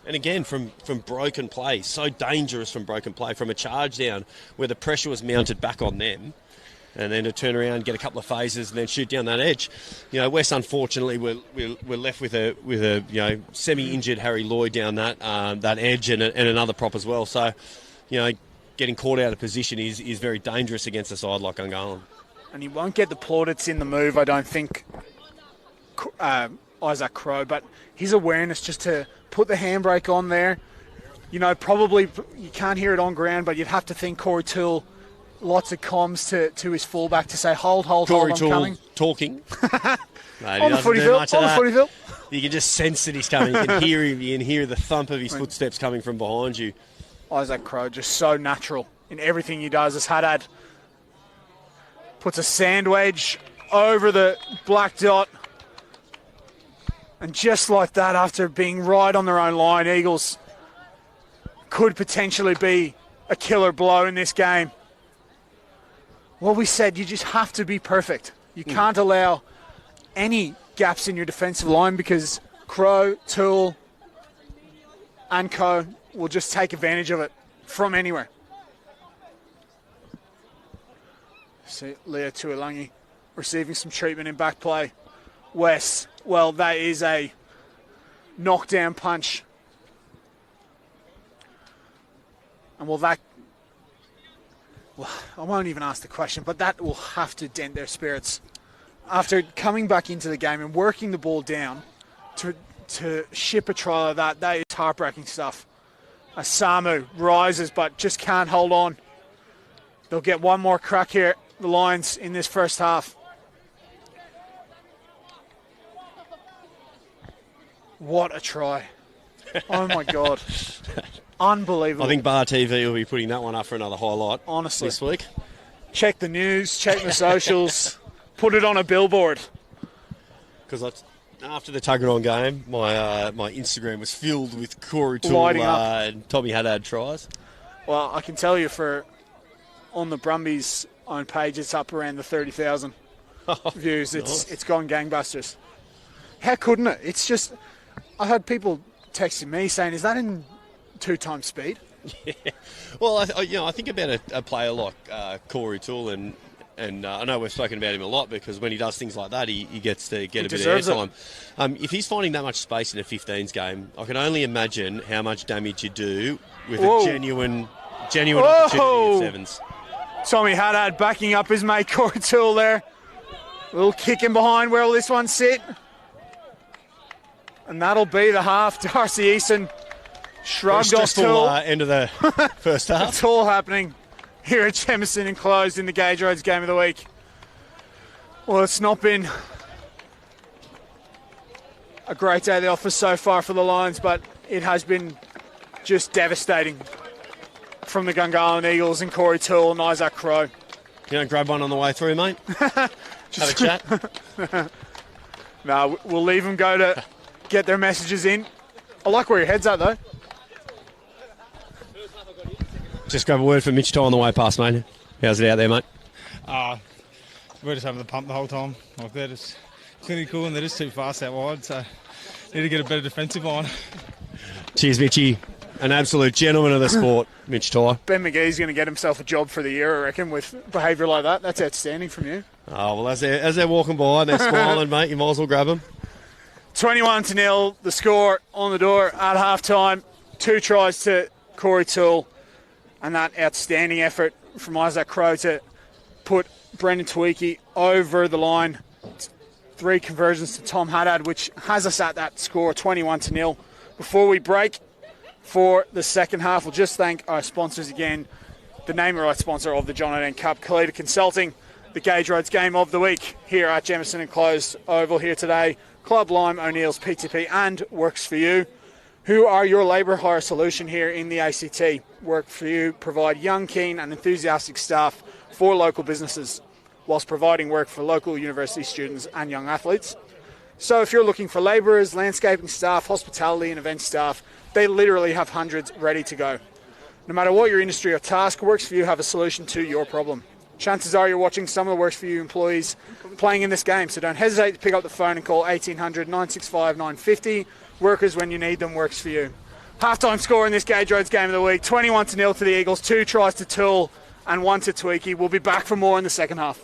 And again, from broken play, so dangerous from broken play, from a charge down where the pressure was mounted back on them, and then to turn around, get a couple of phases, and then shoot down that edge. West, unfortunately, we're left with a semi-injured Harry Lloyd down that edge and another prop as well. So, getting caught out of position is very dangerous against a side like Gungahlin. And he won't get the plaudits in the move, I don't think, Isaac Crowe, but his awareness just to put the handbrake on there. Probably you can't hear it on ground, but you'd have to think Corey Toole, lots of comms to his fullback to say, hold, Corey I'm Toole coming. Talking. Mate, on the footyville. You can just sense that he's coming. You can hear him. You can hear the thump of his footsteps coming from behind you. Isaac Crowe, just so natural in everything he does. As Haddad puts a sand wedge over the black dot. And just like that, after being right on their own line, Eagles could potentially be a killer blow in this game. Well, we said you just have to be perfect. You can't allow any gaps in your defensive line because Crowe, Toole, and Co will just take advantage of it from anywhere. See Leo Tuilangi receiving some treatment in back play. West, well, that is a knockdown punch. And I won't even ask the question, but that will have to dent their spirits. After coming back into the game and working the ball down to ship a try like that is heartbreaking stuff. As Samu rises but just can't hold on. They'll get one more crack here, the Lions, in this first half. What a try. Oh my God. Unbelievable. I think Bar TV will be putting that one up for another highlight. Honestly. This week. Check the news, check the socials, put it on a billboard. Because after the Tuggeranong game, my Instagram was filled with Corey Toole Lighting up. and Tommy Haddad tries. Well, I can tell you on the Brumbies own page, it's up around the 30,000 views. It's gone gangbusters. How couldn't it? It's just, I had people texting me saying, is that in 2 times speed? Yeah. Well, I think about a player like Corey Toole, and I know we've spoken about him a lot because when he does things like that, he gets to get a bit of airtime. If he's finding that much space in a 15s game, I can only imagine how much damage you do with a genuine opportunity of sevens. Tommy Haddad backing up his mate Corey Toole there. A little kick in behind. Where will this one sit? And that'll be the half. Darcy Easton shrugged off Toole. End of the first half. It's all happening here at Jameson Enclosed in the Gage Roads Game of the Week. Well, it's not been a great day at the office so far for the Lions, but it has been just devastating from the Gungahlin Eagles and Corey Toole and Isaac Crowe. You don't grab one on the way through, mate? Have a chat? No, we'll leave them go to get their messages in. I like where your head's at, though. Just grab a word from Mitch Toll on the way past, mate. How's it out there, mate? We're just having the pump the whole time. Like that, it's clinical and they're just too fast out wide, so need to get a better defensive line. Cheers, Mitchie. An absolute gentleman of the sport, Mitch Toll. Ben McGee's going to get himself a job for the year, I reckon, with behaviour like that. That's outstanding from you. Oh, well, as they're walking by and they're smiling, mate, you might as well grab them. 21-0, the score on the door at half-time. 2 tries to Corey Toole, and that outstanding effort from Isaac Crowe to put Brendan Tweaky over the line. 3 conversions to Tom Haddad, which has us at that score, 21-0. Before we break for the second half, we'll just thank our sponsors again. The name right sponsor of the John O'Dane Cup, Kalita Consulting, the Gage Roads Game of the Week here at Jameson Enclosed Oval here today. Club Lime, O'Neill's PTP, and Works For You, who are your labour hire solution here in the ACT. Work For You provide young, keen and enthusiastic staff for local businesses whilst providing work for local university students and young athletes. So if you're looking for labourers, landscaping staff, hospitality and event staff, they literally have hundreds ready to go. No matter what your industry or task, Works For You have a solution to your problem. Chances are you're watching some of the Works For You employees playing in this game, so don't hesitate to pick up the phone and call 1800 965 950. Workers when you need them, Works For You. Halftime score in this Gage Roads Game of the Week, 21-0 to the Eagles, 2 tries to Toole and 1 to Tweaky. We'll be back for more in the second half.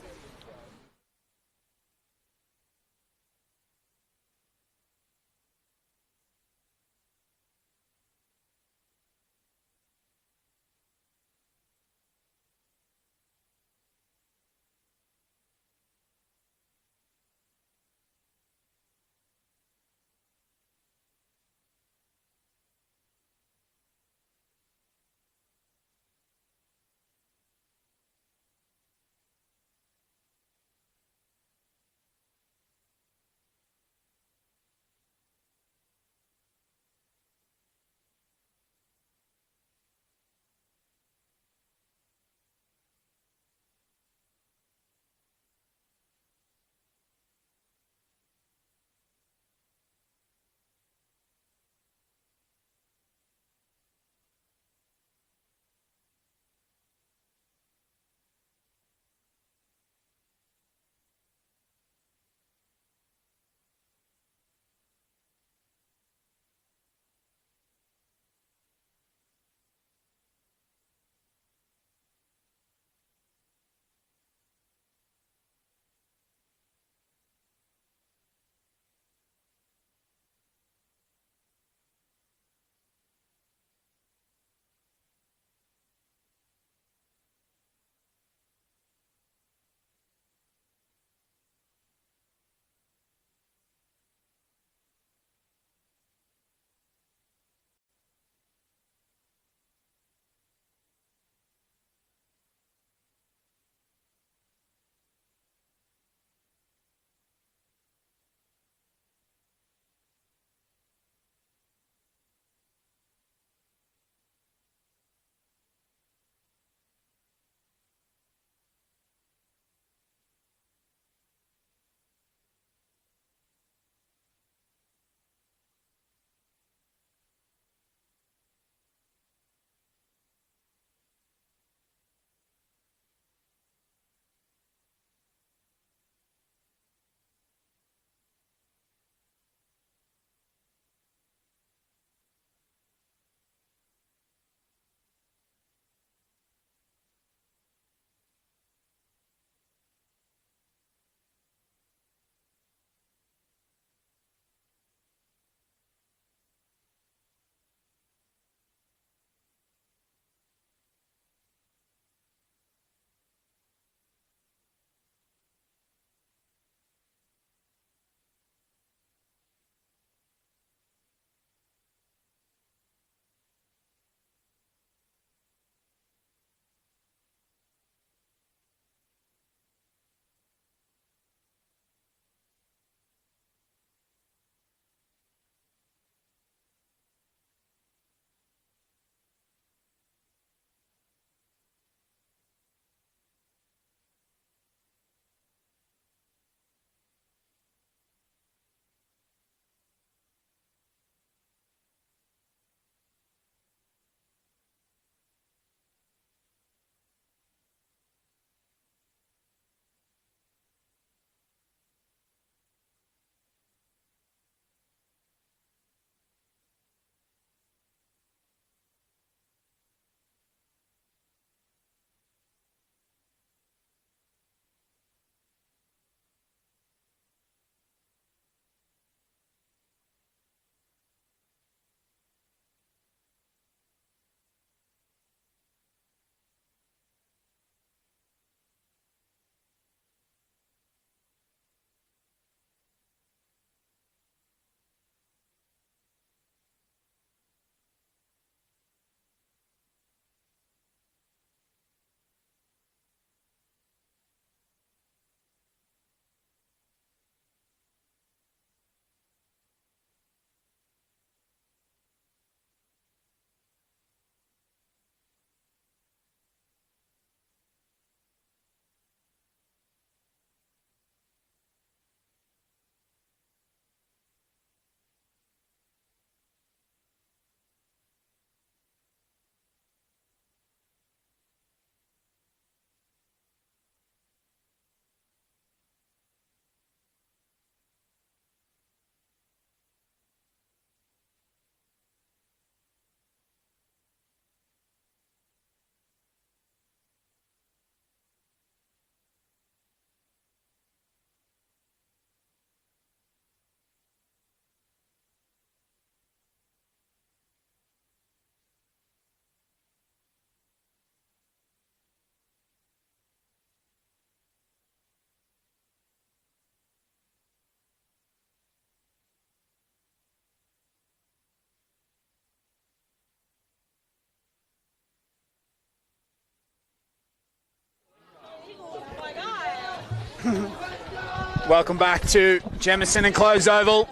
Welcome back to Jemison and Close Oval.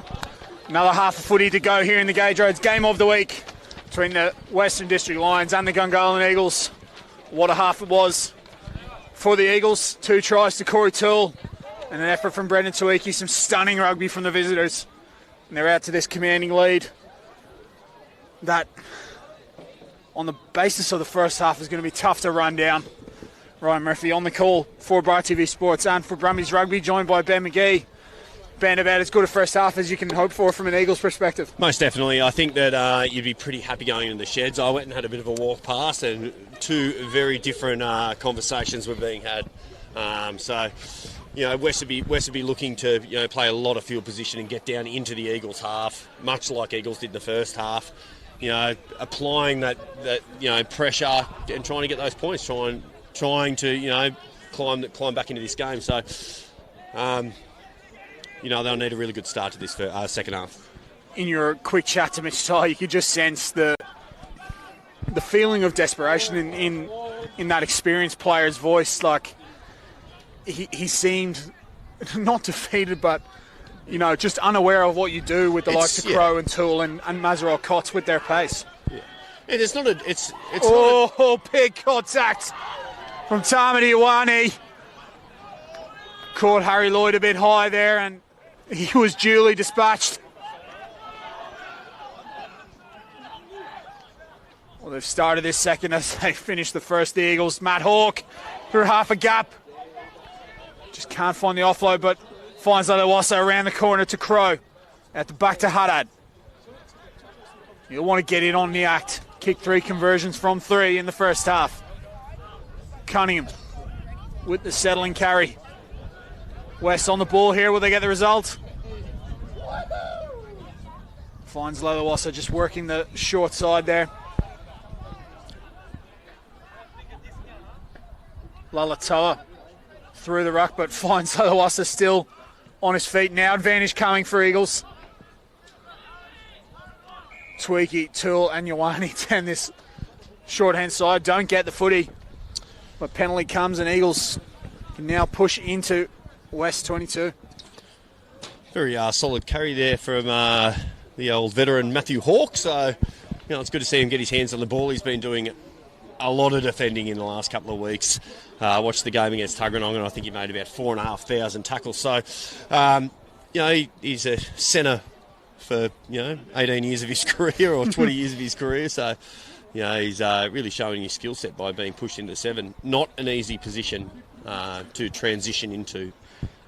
Another half of footy to go here in the Gage Roads game of the week between the Western District Lions and the Gungahlin Eagles. What a half it was for the Eagles. 2 tries to Corey Toole and an effort from Brendan Tuiki. Some stunning rugby from the visitors. And they're out to this commanding lead that, on the basis of the first half, is going to be tough to run down. Ryan Murphy on the call for Bright TV Sports and for Brumbies Rugby, joined by Ben McGee. Ben, about as good a first half as you can hope for from an Eagles perspective. Most definitely. I think that you'd be pretty happy going into the sheds. I went and had a bit of a walk past, and 2 very different conversations were being had. So, West would be looking to play a lot of field position and get down into the Eagles half, much like Eagles did in the first half. Applying that pressure and trying to get those points, trying to climb back into this game. So, they'll need a really good start to this second half. In your quick chat to Mitch Ty, you could just sense the feeling of desperation in that experienced player's voice. Like he seemed not defeated, but just unaware of what you do with the likes of Crow and Toole and Mazerel Kotz with their pace. Yeah, and it's not a. It's big contact from Tamati Iwani. Caught Harry Lloyd a bit high there, and he was duly dispatched. Well, they've started this second as they finish the first. The Eagles, Matt Hawke through half a gap. Just can't find the offload, but finds Lalewasa around the corner to Crow. At the back to Haddad. You'll want to get in on the act. Kick 3 conversions from 3 in the first half. Cunningham with the settling carry. West on the ball here. Will they get the result? Finds Lalewasa just working the short side there. Lalatoa through the ruck, but finds Lalewasa still on his feet now. Advantage coming for Eagles. Tweaky, Toole and Ioane 10 this short-hand side. Don't get the footy. But penalty comes and Eagles can now push into West 22. Very solid carry there from the old veteran Matthew Hawke. So, it's good to see him get his hands on the ball. He's been doing a lot of defending in the last couple of weeks. Watched the game against Tuggeranong, and I think he made about 4,500 tackles. So, he's a centre for 18 years of his career or 20 years of his career. So, he's really showing his skill set by being pushed into 7. Not an easy position to transition into.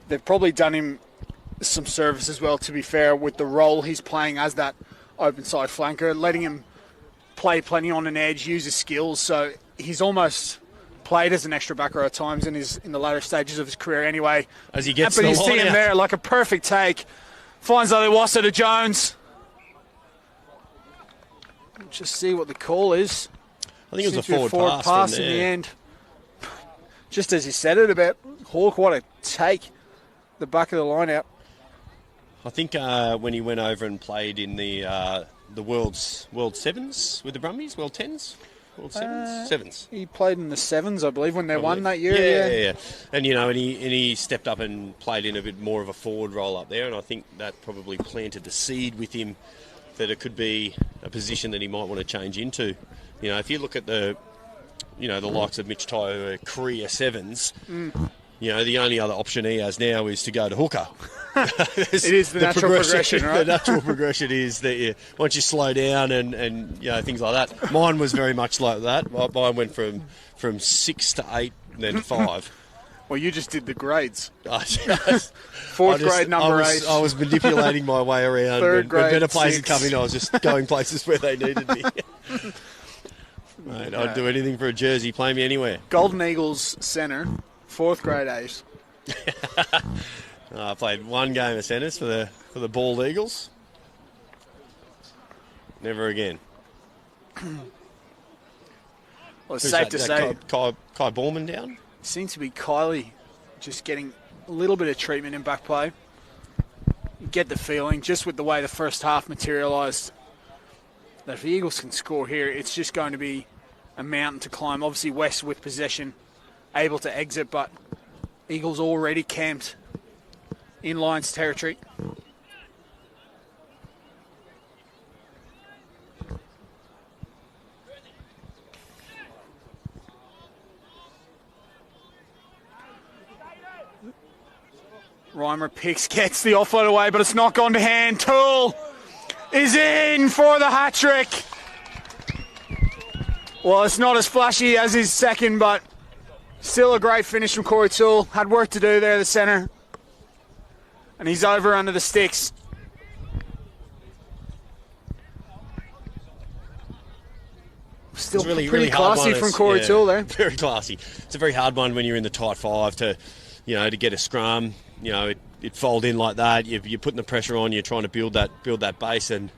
They've probably done him some service as well, to be fair, with the role he's playing as that open side flanker, letting him play plenty on an edge, use his skills. So he's almost played as an extra backer at times in the latter stages of his career anyway. As he gets but the you line see him out there, like a perfect take. Finds Lalewasa to Jones. Just see what the call is. I think it was a forward pass in the end. Just as he said it about Hawke, what a take. The back of the line out. I think when he went over and played in the World Sevens with the Brumbies, World Tens, World Sevens. He played in the Sevens, I believe, when they won that year. Yeah. And he stepped up and played in a bit more of a forward role up there, and I think that probably planted the seed with him that it could be a position that he might want to change into. If you look at the likes of Mitch Ty, who are career Sevens. The only other option he has now is to go to hooker. It is the natural progression, right? The natural progression is that once you slow down and things like that. Mine was very much like that. Mine went from 6 to 8 and then to 5. Well, you just did the grades. Fourth grade, number 8. I was manipulating my way around. Third grade, when better places 6. come in, I was just going places where they needed me. Mate, I'd do anything for a jersey. Play me anywhere. Golden Eagles centre, 4th grade A's. I played one game of centres for the Bald Eagles. Never again. Well, it's safe to say. Kai Borman down? Seems to be Kylie just getting a little bit of treatment in back play. You get the feeling, just with the way the first half materialised, that if the Eagles can score here, it's just going to be a mountain to climb. Obviously, West with possession, able to exit, but Eagles already camped in Lions territory. Reimer picks, gets the offload away, but it's not gone to hand. Toole is in for the hat-trick. Well, it's not as flashy as his second, but still a great finish from Corey Toole. Had work to do there, the centre. And he's over under the sticks. Still pretty classy from Corey Toole there. Very classy. It's a very hard one when you're in the tight five to get a scrum. It fold in like that. You're putting the pressure on. You're trying to build that base, and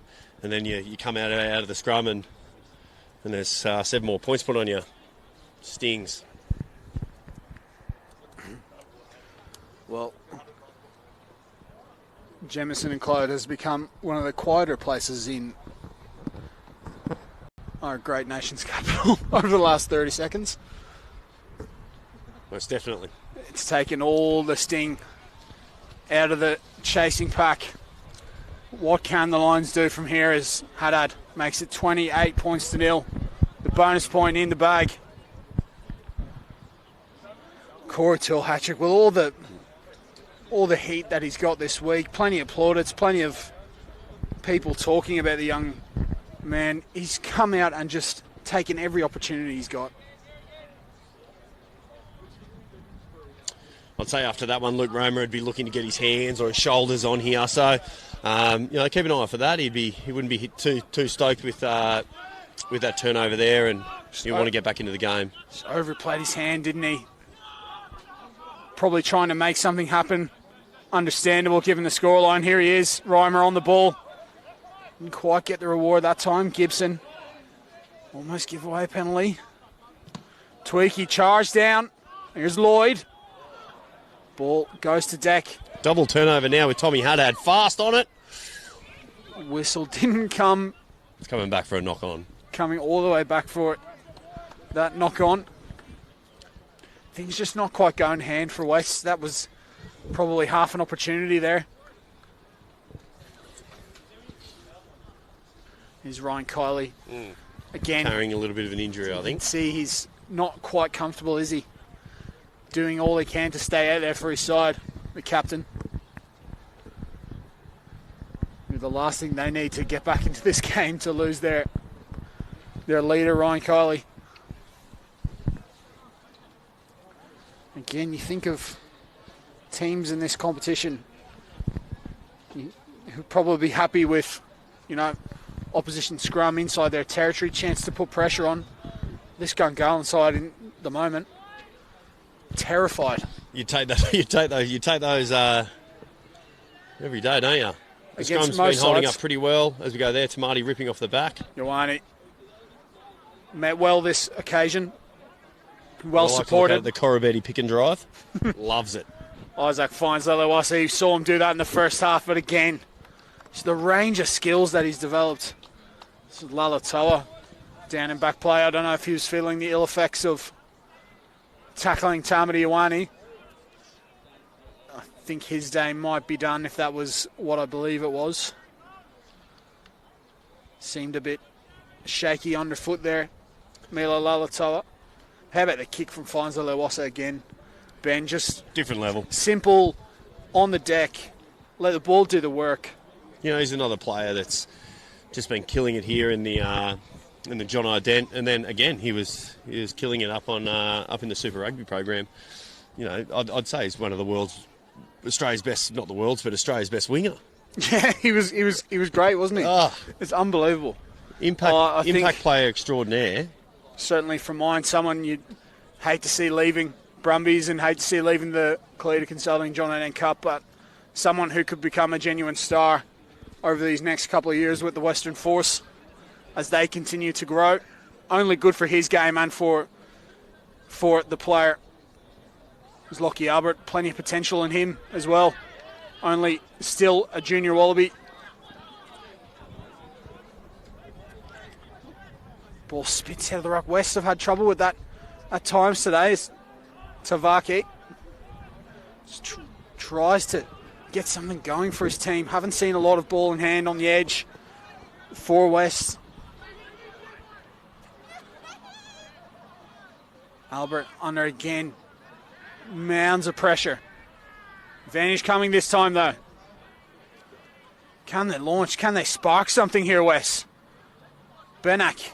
then you come out of the scrum, and there's 7 more points put on you. Stings. Well, Jemison and Clyde has become one of the quieter places in our great nation's capital over the last 30 seconds. Most definitely. It's taken all the sting out of the chasing pack. What can the Lions do from here as Haddad makes it 28 points to 0. The bonus point in the bag. Corey Toole hat-trick with all the heat that he's got this week. Plenty of plaudits, plenty of people talking about the young man. He's come out and just taken every opportunity he's got. I'd say after that one, Luke Reimer would be looking to get his hands or his shoulders on here. So, keep an eye for that. He wouldn't be too stoked with that turnover there, and he'll want to get back into the game. Just overplayed his hand, didn't he? Probably trying to make something happen. Understandable given the scoreline. Here he is, Reimer on the ball. Didn't quite get the reward that time. Gibson almost give away a penalty. Tweaky charged down. Here's Lloyd. Ball goes to deck. Double turnover now with Tommy Haddad fast on it. Whistle didn't come. It's coming back for a knock on. Coming all the way back for it. That knock on. Things just not quite going hand for West. That was probably half an opportunity there. Here's Ryan Kiley. Again. Carrying a little bit of an injury, I think. See, he's not quite comfortable, is he? Doing all he can to stay out there for his side, the captain. The last thing they need to get back into this game to lose their leader, Ryan Kiley. Again, you think of teams in this competition who'd probably be happy with, opposition scrum inside their territory, chance to put pressure on. This Gungahlin side in the moment. Terrified. You take those every day, don't you? The scrum's been holding up pretty well as we go there. Tamati ripping off the back. Ioane met well this occasion. Well supported. The Corabetti pick and drive. Loves it. Isaac finds Lelewasi. Saw him do that in the first half, but again, it's the range of skills that he's developed. This is Lalatoa down in back play. I don't know if he was feeling the ill effects of tackling Tamati Ioane. I think his day might be done if that was what I believe it was. Seemed a bit shaky underfoot there, Mila Lalatoa. How about the kick from Fainza Lewasa again? Ben, just different level. Simple, on the deck, let the ball do the work. He's another player that's just been killing it here in the John Ident, and then again he was killing it up in the Super Rugby program. I'd say he's one of Australia's best, not the world's, but Australia's best winger. Yeah, he was great, wasn't he? Oh, it's unbelievable. Impact player extraordinaire. Certainly from mine, someone you'd hate to see leaving Brumbies and hate to see leaving the Colita Consulting John Ident Cup, but someone who could become a genuine star over these next couple of years with the Western Force as they continue to grow. Only good for his game and for the player. There's Lockie Albert, plenty of potential in him as well. Only still a junior Wallaby. Ball spits out of the ruck. West have had trouble with that at times today. Tavaki tries to get something going for his team. Haven't seen a lot of ball in hand on the edge for West. Albert under again. Mounds of pressure. Advantage coming this time though. Can they launch? Can they spark something here, Wes? Benak.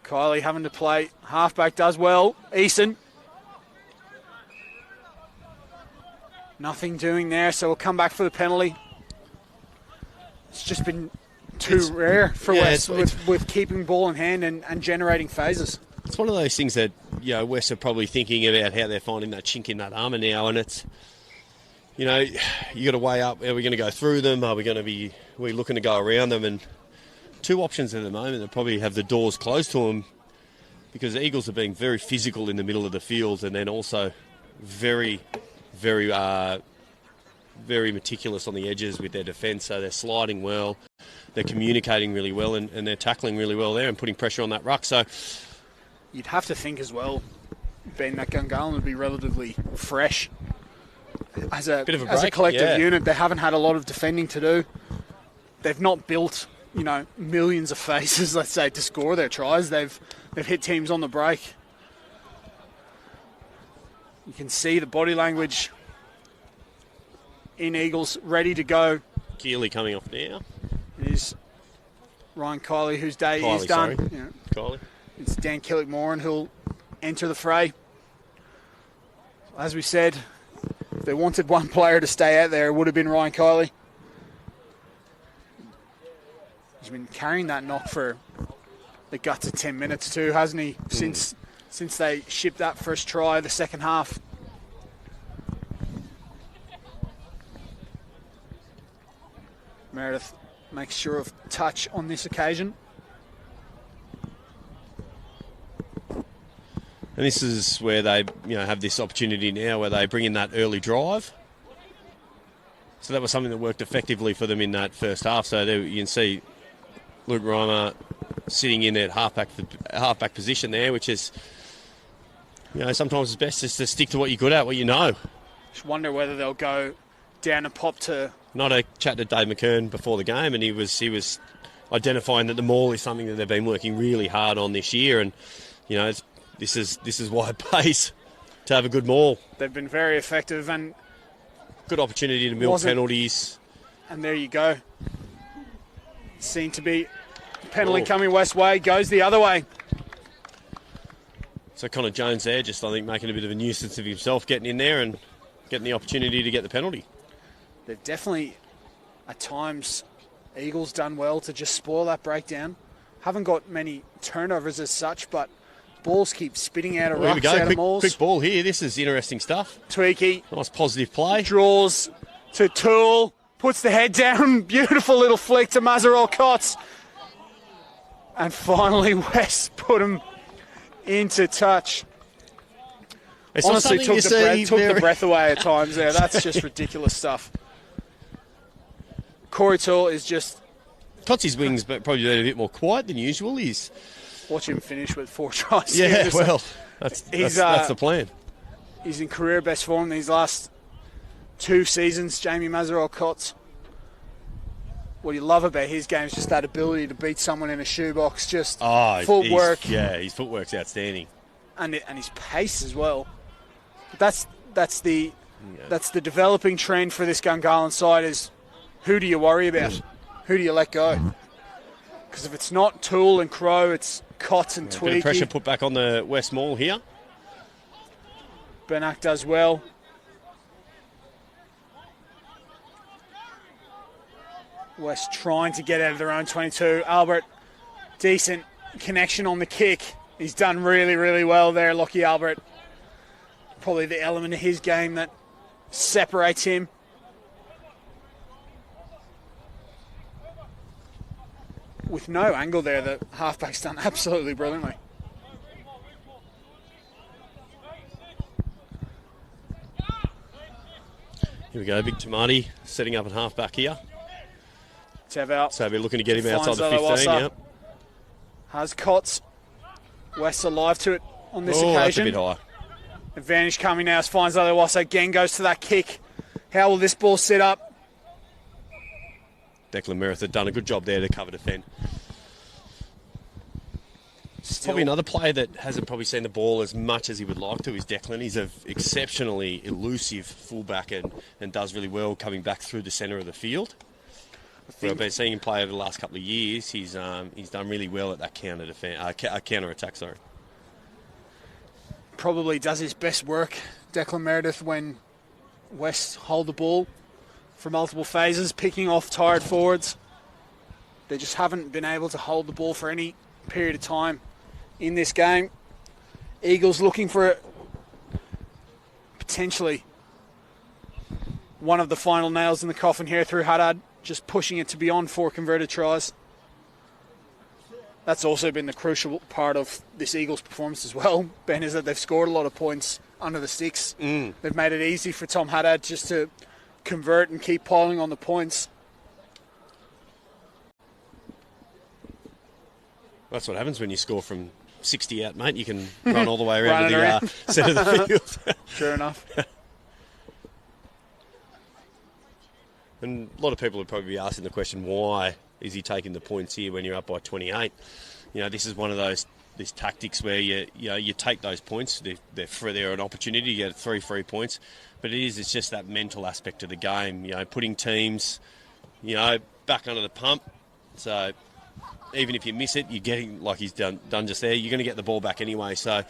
Kylie having to play. Halfback does well. Eason. Nothing doing there, so we'll come back for the penalty. It's just been too rare for West with keeping ball in hand and generating phases. It's one of those things that, you know, West are probably thinking about how they're finding that chink in that armour now, and it's, you know, you got to weigh up, are we going to go through them? Are we looking to go around them? And two options at the moment that probably have the doors closed to them, because the Eagles are being very physical in the middle of the field, and then also very, very, very meticulous on the edges with their defence. So they're sliding well, they're communicating really well, and they're tackling really well there and putting pressure on that ruck. So you'd have to think as well, Ben, that Gungahlin would be relatively fresh. As a collective unit, they haven't had a lot of defending to do. They've not built, you know, millions of faces, let's say, to score their tries. They've hit teams on the break. You can see the body language in Eagles ready to go. Keely coming off now. It is Ryan Kiley whose day is done. Sorry. You know, Kylie. it's Dan Killick-Moran who'll enter the fray. As we said, if they wanted one player to stay out there, it would have been Ryan Kiley. He's been carrying that knock for the guts of 10 minutes too, hasn't he? Since they shipped that first try, the second half. Meredith makes sure of touch on this occasion. And this is where they, you know, have this opportunity now where they bring in that early drive. So that was something that worked effectively for them in that first half. So there you can see Luke Reimer sitting in that halfback position there, which is, you know, sometimes it's best just to stick to what you're good at, what you know. Just wonder whether they'll go down and pop to. Not a chat to Dave McKern before the game, and he was identifying that the maul is something that they've been working really hard on this year, and you know this is why it pays to have a good maul. They've been very effective and good opportunity to mill penalties. And there you go. Seemed to be penalty coming West way, goes the other way. So Connor Jones there, just I think making a bit of a nuisance of himself, getting in there and getting the opportunity to get the penalty. They've definitely, at times, Eagles done well to just spoil that breakdown. Haven't got many turnovers as such, but balls keep spitting out of rucks, out of mauls. Quick ball here. This is interesting stuff. Tweaky. Nice positive play. Draws to Toole. Puts the head down. Beautiful little flick to Mazarol Kotz. And finally, West put him into touch. It's honestly took the breath away at times there. That's just ridiculous stuff. Corey Toole is just... Kotzi's wings, but probably been a bit more quiet than usual. Watch him finish with 4 tries. Yeah, well, that's the plan. He's in career best form these last 2 seasons, Jamie Mazarol Kotz. What you love about his game is just that ability to beat someone in a shoebox, just footwork. His footwork's outstanding. And his pace as well. But that's the developing trend for this Gungahlin side is who do you worry about? Who do you let go? Because if it's not Toole and Crow, it's Kotz and Tweaky. Bit of pressure put back on the West Maul here. Benak does well. West trying to get out of their own 22. Albert, decent connection on the kick. He's done really, really well there, Lockie Albert. Probably the element of his game that separates him. With no angle there, the halfback's done absolutely brilliantly. Here we go, Big Tamati setting up at halfback here. Tev out. So we're looking to get him outside the 15. Yep. Has Kotz. West alive to it on this occasion. That's a bit high. Advantage coming now as finds Leilawasa again goes to that kick. How will this ball set up? Declan Meredith had done a good job there to cover defend. Probably another player that hasn't probably seen the ball as much as he would like to is Declan. He's an exceptionally elusive fullback and does really well coming back through the centre of the field. I've been seeing him play over the last couple of years. He's done really well at that counter attack. Sorry. Probably does his best work, Declan Meredith, when West hold the ball for multiple phases, picking off tired forwards. They just haven't been able to hold the ball for any period of time in this game. Eagles looking for potentially one of the final nails in the coffin here through Haddad, just pushing it to beyond 4 converted tries. That's also been the crucial part of this Eagles performance as well, Ben, is that they've scored a lot of points under the sticks. They've made it easy for Tom Haddad just to convert and keep piling on the points. That's what happens when you score from 60 out, mate. You can run all the way around to the centre of the field. Sure enough. And a lot of people would probably be asking the question, why is he taking the points here when you're up by 28? You know, this is one of these tactics where you take those points. They're an opportunity to get 3 free points, but it's just that mental aspect of the game. You know, putting teams, back under the pump. So even if you miss it, you're getting, like he's done just there, you're going to get the ball back anyway. So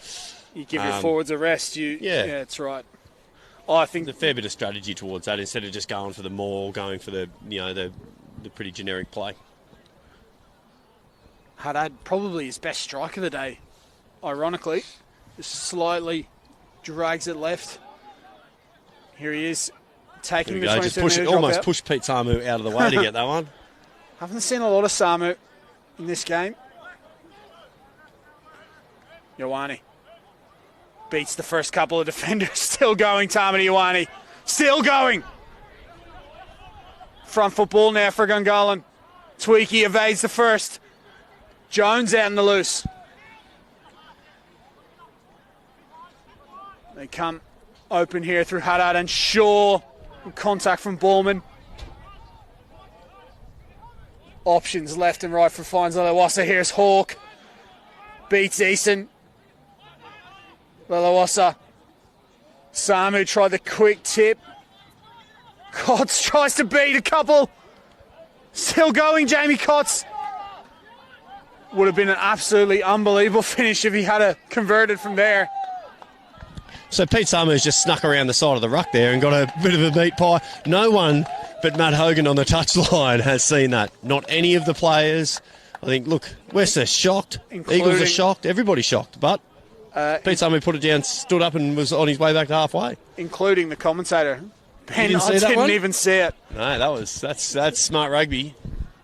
you give your forwards a rest. Yeah, that's right. I think there's a fair bit of strategy towards that instead of just going for the maul, going for the pretty generic play. Haddad probably his best strike of the day, ironically. Just slightly drags it left. Here he is, taking the 27-metre drop almost out. Push Pete Samu out of the way to get that one. Haven't seen a lot of Samu in this game. Ioane beats the first couple of defenders. Still going, Tamati Ioane. Still going. Front foot ball now for Gungahlin. Tweaky evades the first. Jones out in the loose. They come open here through Haddad and Shaw. Contact from Ballman. Options left and right for Fines Leilawasa. Here's Hawke. Beats Easton. Leilawasa. Samu tried the quick tip. Kotz tries to beat a couple. Still going, Jamie Kotz. Would have been an absolutely unbelievable finish if he had converted from there. So Pete Samu's just snuck around the side of the ruck there and got a bit of a meat pie. No one but Matt Hogan on the touchline has seen that. Not any of the players. I think, look, West are shocked. Eagles are shocked. Everybody's shocked. But Pete Samu put it down, stood up and was on his way back to halfway. Including the commentator. Ben, I didn't even see it. No, that's smart rugby.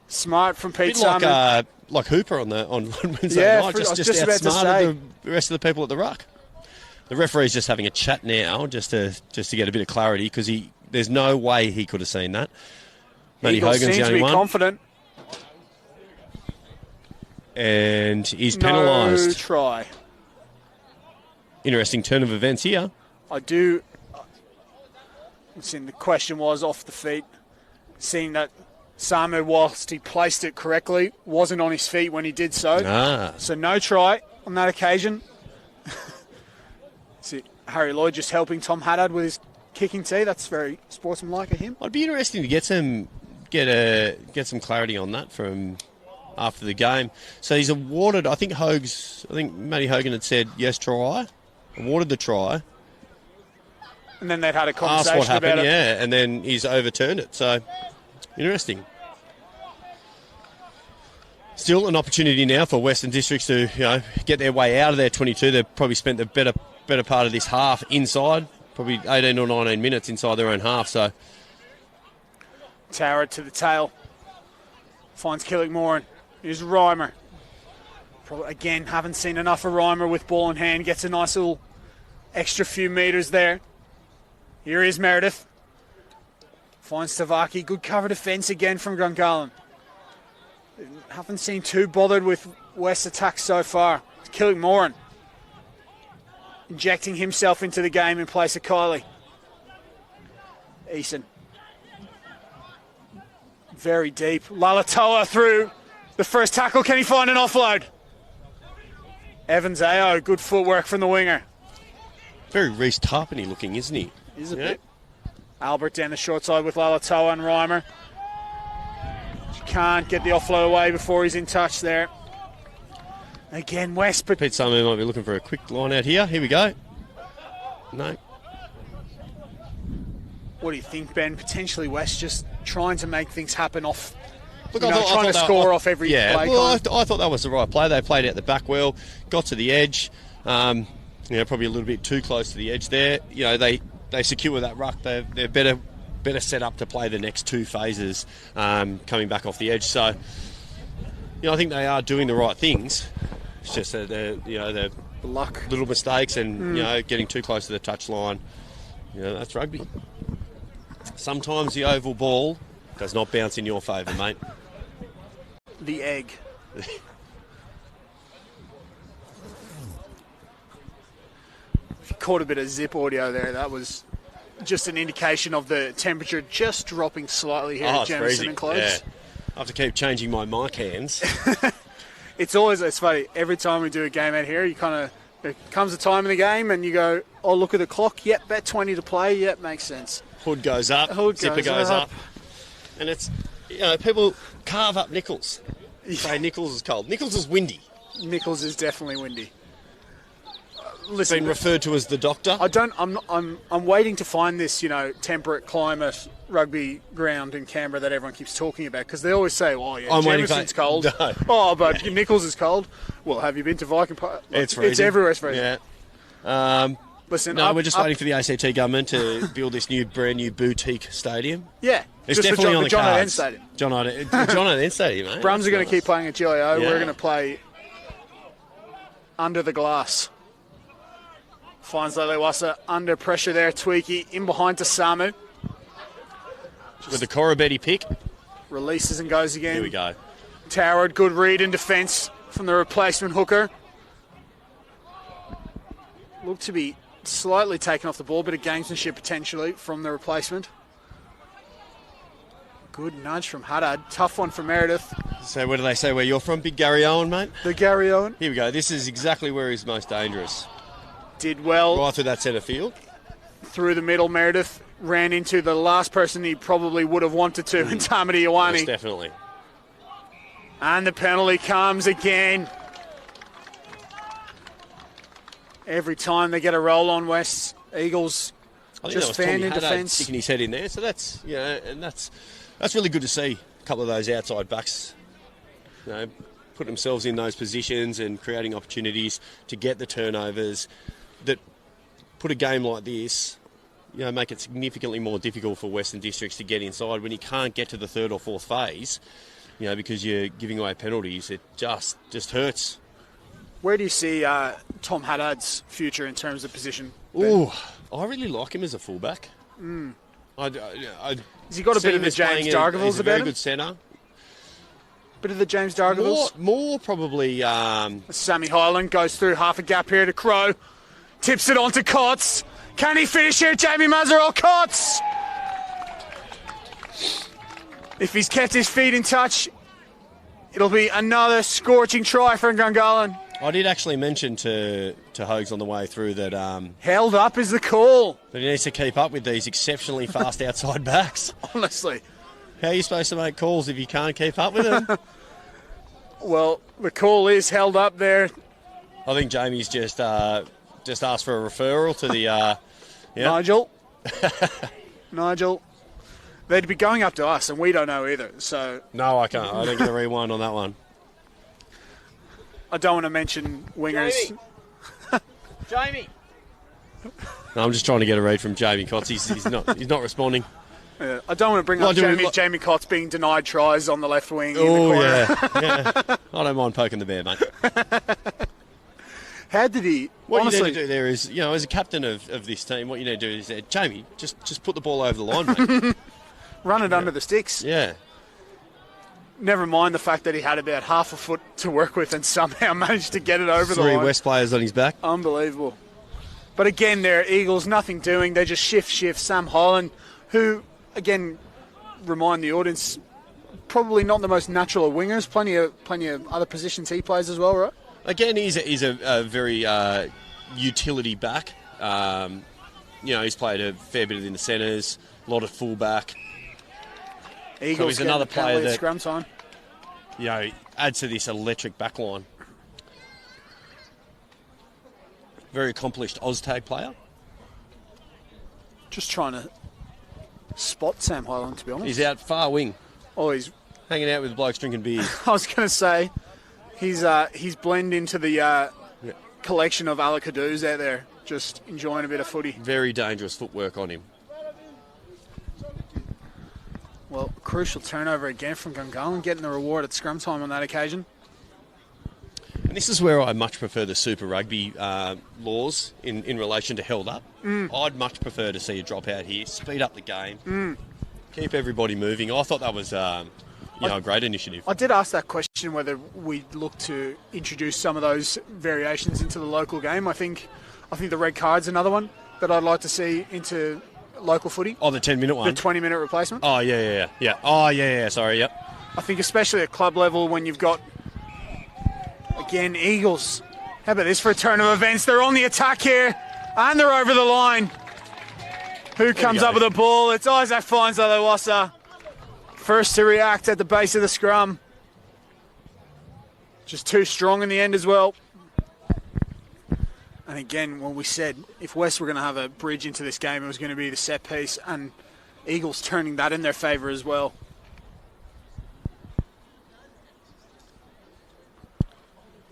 Smart from Pete Samu. Like Hooper on Wednesday night, just outsmarted the rest of the people at the ruck. The referee's just having a chat now, just to get a bit of clarity, because there's no way he could have seen that. Matty Hogan's the only one. Seems to be confident. And he's penalised. No try. Interesting turn of events here. I do. The question was off the feet, seeing that Samu, whilst he placed it correctly, wasn't on his feet when he did so. So no try on that occasion. See, Harry Lloyd just helping Tom Haddad with his kicking tee. That's very sportsmanlike of him. It'd be interesting to get some clarity on that from after the game. So he's awarded. I think Matty Hogan had said yes try, awarded the try. And then they'd had a conversation asked what happened, about it. yeah, and then he's overturned it. So, interesting. Still an opportunity now for Western Districts to get their way out of their 22. They've probably spent the better part of this half inside, probably 18 or 19 minutes inside their own half. So, Tower to the tail. Finds Killickmoran. Here's Reimer. Probably, again, haven't seen enough of Reimer with ball in hand. Gets a nice little extra few metres there. Here is Meredith. Finds Tavaki. Good cover defence again from Gungahlin. Haven't seen too bothered with West attacks so far. It's Killickmoran. injecting himself into the game in place of Kylie. Eason. Very deep. Lalatoa through the first tackle. Can he find an offload? Evans Ao, good footwork from the winger. Very Reece Tarpany looking, isn't he? Is a bit. Albert down the short side with Lalatoa and Reimer. Can't get the offload away before he's in touch there. Again, West. But Pete Summer might be looking for a quick line out here. Here we go. No. What do you think, Ben? Potentially West just trying to make things happen off. Look, Trying to score off every play. Well, I thought that was the right play. They played out the back well, got to the edge. Probably a little bit too close to the edge there. They secure that ruck. They're better set up to play the next two phases coming back off the edge. So, I think they are doing the right things. It's just that they're luck, little mistakes, and getting too close to the touchline. That's rugby. Sometimes the oval ball does not bounce in your favour, mate. The egg. If you caught a bit of zip audio there, that was just an indication of the temperature just dropping slightly here at Jamison and Close. Yeah. I have to keep changing my mic hands. It's funny, every time we do a game out here, there comes a time in the game and you go, oh, look at the clock, yep, bet 20 to play, yep, makes sense. Hood goes up, zipper goes up. And it's, people carve up Nichols. Say Nichols is cold. Nichols is windy. Nichols is definitely windy. Listen, been referred to as the doctor. I'm waiting to find this, temperate climate rugby ground in Canberra that everyone keeps talking about, because they always say, oh yeah, Jamison's cold. No. Oh, but Nichols is cold. Well, have you been to Viking Park? It's freezing. It's everywhere. It's freezing. Yeah. Listen, we're just waiting for the ACT government to build this brand new boutique stadium. Yeah, it's just definitely on the John cards. Stadium. John O'Den Stadium, mate. Brums are going to keep playing at GIO. Yeah. We're going to play under the glass. Finds Lelewasa under pressure there. Tweaky in behind to Samu. With the Corabetti pick. Releases and goes again. Here we go. Towered, good read in defence from the replacement hooker. Looked to be slightly taken off the ball, bit of gamesmanship potentially from the replacement. Good nudge from Haddad. Tough one for Meredith. So where do they say where you're from? Big Gary Owen, mate? The Gary Owen. Here we go. This is exactly where he's most dangerous. Did well. Right through that centre field. Through the middle, Meredith ran into the last person he probably would have wanted to, in Tamati Ioane. Yes, definitely. And the penalty comes again. Every time they get a roll on West, Eagles just fanned in defence. Sticking his head in there, so that's and that's really good to see. A couple of those outside backs, putting themselves in those positions and creating opportunities to get the turnovers that put a game like this, make it significantly more difficult for Western Districts to get inside when you can't get to the third or fourth phase, because you're giving away penalties. It just hurts. Where do you see Tom Haddad's future in terms of position? Ooh, I really like him as a fullback. Has he got a bit of the James Dargavilles He's a very about him? good centre. Bit of the James Dargavilles? More probably... Sammy Highland goes through half a gap here to Crow. Tips it on to Cots. Can he finish here, Jamie Mazarol? Cots! If he's kept his feet in touch, it'll be another scorching try for Gungahlin. I did actually mention to Hogs on the way through that... held up is the call. That he needs to keep up with these exceptionally fast outside backs. Honestly. How are you supposed to make calls if you can't keep up with them? Well, the call is held up there. I think Jamie's just asked for a referral to the... Nigel. Nigel. They'd be going up to us, and we don't know either. So no, I can't. I don't get a rewind on that one. I don't want to mention wingers. Jamie. No, I'm just trying to get a read from Jamie Cots. He's not responding. Yeah, I don't want to bring up Jamie Cots being denied tries on the left wing. Oh, yeah. I don't mind poking the bear, mate. How did he... What honestly, you need to do there is, as a captain of this team, what you need to do is, Jamie, just put the ball over the line, mate. Run it under the sticks. Yeah. Never mind the fact that he had about half a foot to work with and somehow managed to get it over the line. 3 West players on his back. Unbelievable. But again, they're Eagles, nothing doing. They just shift. Sam Hyland, who, again, remind the audience, probably not the most natural of wingers. Plenty of other positions he plays as well, right? Again, he's a very utility back. He's played a fair bit in the centres, a lot of fullback. Eagles he's another player that scrum time. Adds to this electric back line. Very accomplished OzTag player. Just trying to spot Sam Hyland, to be honest. He's out far wing. Oh, he's hanging out with blokes drinking beer. I was going to say, he's blended into the collection of Alakadoos out there, just enjoying a bit of footy. Very dangerous footwork on him. Well, crucial turnover again from Gungahlin, getting the reward at scrum time on that occasion. And this is where I much prefer the Super Rugby laws in relation to held up. I'd much prefer to see a drop out here, speed up the game, keep everybody moving. I thought that was a great initiative. I did ask that question whether we'd look to introduce some of those variations into the local game. I think the red card's another one that I'd like to see into local footy. Oh, the 10-minute one? The 20-minute replacement. Oh, yeah. Oh, yeah, sorry, yep. I think especially at club level when you've got, again, Eagles. How about this for a turn of events? They're on the attack here, and they're over the line. Who comes up with the ball? It's Isaac Fines-Alawasa. First to react at the base of the scrum. Just too strong in the end as well. And again, when we said if West were going to have a bridge into this game, it was going to be the set piece, and Eagles turning that in their favour as well.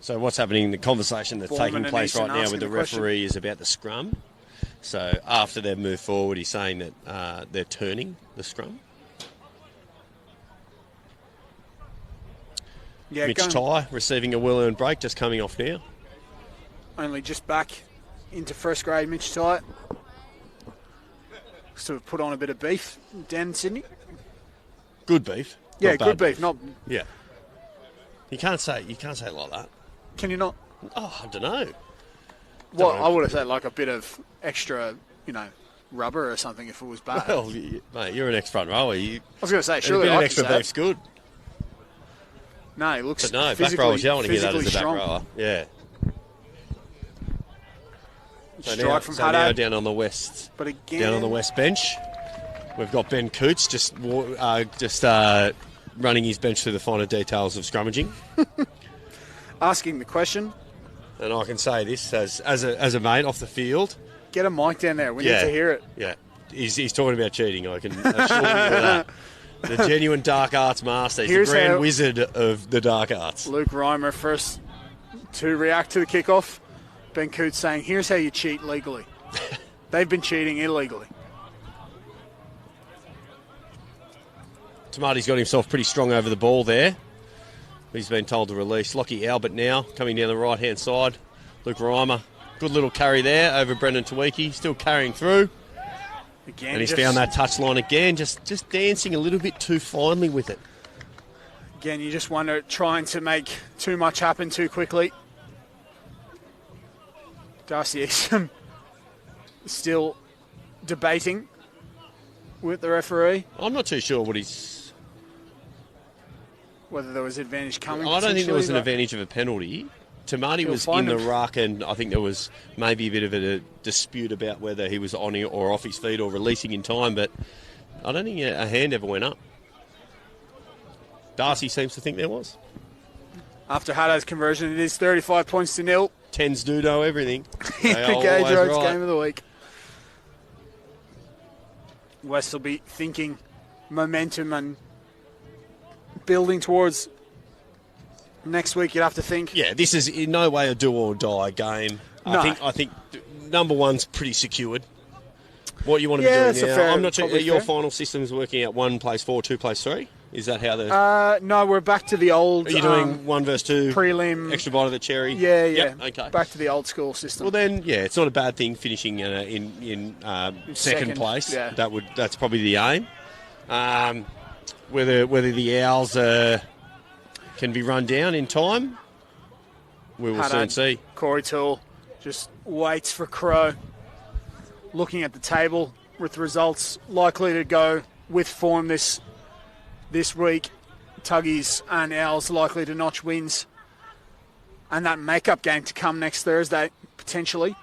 So what's happening, the conversation that's taking place right now with the referee is about the scrum. So after they've moved forward, he's saying that they're turning the scrum. Yeah, Mitch Ty receiving a well-earned break, just coming off now. Only just back into first grade, Mitch Ty. Sort of put on a bit of beef down in Sydney. Good beef. Yeah, good beef. Not. Yeah. You can't say it like that. Can you not? Oh, I don't know. Well, I would have said like a bit of extra, rubber or something if it was bad. Well, mate, you're an ex-front rower. I was going to say, a surely bit of extra beef's good. No, it looks. But no, back rowers, you don't want to hear that as a back rower. Yeah. Strike from Haddad. Haddad. Down on the west. But again, down on the west bench, we've got Ben Coots just running his bench through the finer details of scrummaging. Asking the question. And I can say this as a mate off the field. Get a mic down there. We need to hear it. Yeah, he's talking about cheating. I can assure you of that. The genuine dark arts master. He's the grand wizard of the dark arts. Luke Reimer first to react to the kickoff. Ben Coots saying, here's how you cheat legally. They've been cheating illegally. Tamati's got himself pretty strong over the ball there. He's been told to release. Lockie Albert now coming down the right-hand side. Luke Reimer. Good little carry there over Brendan Tawiki. Still carrying through. Again, and he's found that touch line again. Just dancing a little bit too finely with it. Again, you just wonder, trying to make too much happen too quickly. Darcy Eastham still debating with the referee. I'm not too sure whether there was advantage coming. I don't think there was an advantage of a penalty. Tamati was in the ruck, and I think there was maybe a bit of a dispute about whether he was on or off his feet or releasing in time, but I don't think a hand ever went up. Darcy seems to think there was. After Haddad's conversion, it is 35 points to 0. Tens do know everything. In the Gage Roads game of the week. West will be thinking momentum and building towards next week. You'd have to think. Yeah, this is in no way a do or die game. No. I think number one's pretty secured. What you want to be doing now? I'm not sure. Your final system is working out 1 plays 4, 2 plays 3. Is that how the? No, we're back to the old. Are you doing 1 versus 2 prelim? Extra bite of the cherry. Yeah. Yep, okay. Back to the old school system. Well, then, yeah, it's not a bad thing finishing in second place. Yeah. That's probably the aim. Whether the Owls can be run down in time, we will soon see. Corey Toole just waits for Crow. looking at the table with results likely to go with form this week, Tuggies and Owls likely to notch wins. And that make-up game to come next Thursday, potentially.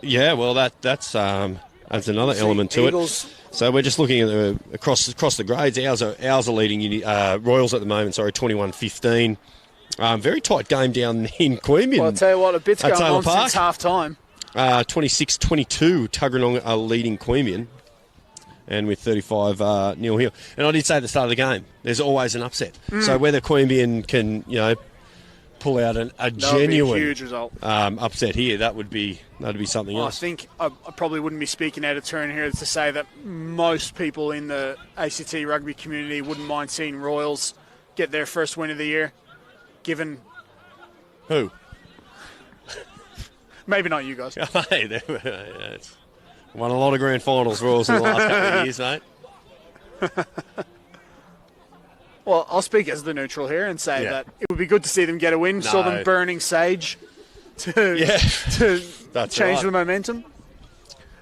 Yeah, well, that's another element to Eagles. it. So we're just looking at across the grades. Owls are leading Royals at the moment. Sorry, 21-15. Very tight game down in Queanbeyan. Well, I'll tell you what, a bit's at going Taylor on Park. since half-time. 26-22, Tuggeranong are leading Queanbeyan. And with 35 nil here. And I did say at the start of the game, there's always an upset. So whether Queanbeyan can, pull out a genuine be a huge result. upset here, that'd be something I else. think I probably wouldn't be speaking out of turn here to say that most people in the ACT rugby community wouldn't mind seeing Royals get their first win of the year, given... Who? Maybe not you guys. Hey, it's won a lot of grand finals, Royals, in the last couple of years, mate. Well, I'll speak as the neutral here and say Yeah. that it would be good to see them get a win. Saw them burning Sage to That's change right. the momentum.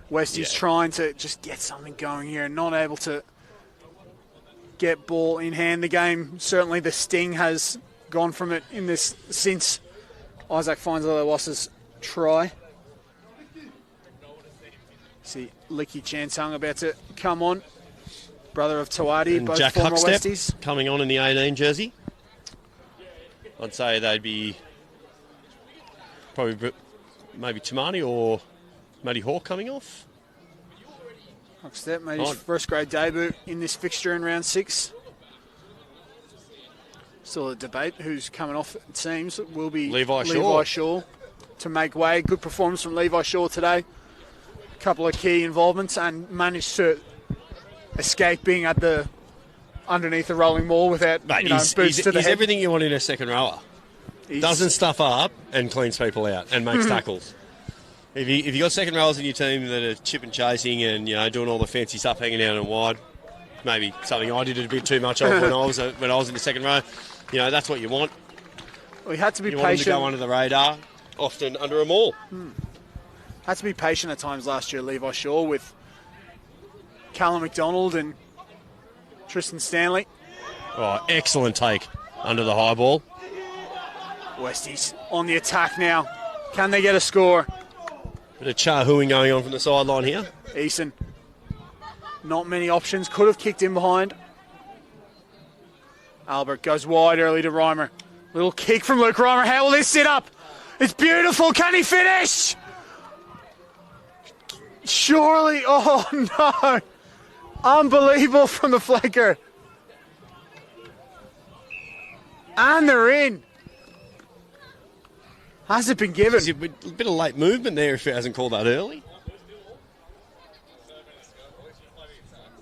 Westie's trying to just get something going here, not able to get ball in hand. The game, certainly the sting has gone from it in this since Isaac Feinzler-Wass's try. See Licky Chansung about to come on. Brother of Tawadi, And both Jack former Huckstep Westies. coming on in the 18 jersey. I'd say they'd be probably maybe Tamani or Matty Hawk coming off. Huckstep made his first grade debut in this fixture in round 6. Still a debate who's coming off, it seems. It will be Levi Shaw to make way. Good performance from Levi Shaw today. A couple of key involvements and managed to escape being at the underneath the rolling ball without boots to the he's head. everything you want in a second rower. Doesn't stuff up and cleans people out and makes tackles. If you got second rowers in your team that are chip and chasing and doing all the fancy stuff, hanging out and wide, maybe something I did a bit too much of when I was in the second row. That's what you want. We had to be You want them to patient. go under the radar, often under a maul. Had to be patient at times last year, Levi Shaw, with Callum McDonald and Tristan Stanley. Oh, excellent take under the high ball. Westies on the attack now. Can they get a score? Bit of chahooing going on from the sideline here. Eason. Not many options. Could have kicked in behind. Albert goes wide early to Reimer. Little kick from Luke Reimer. How will this sit up? It's beautiful. Can he finish? Surely. Oh, no. Unbelievable from the flanker. And they're in. Has it been given? There's a bit of late movement there if it hasn't called that early.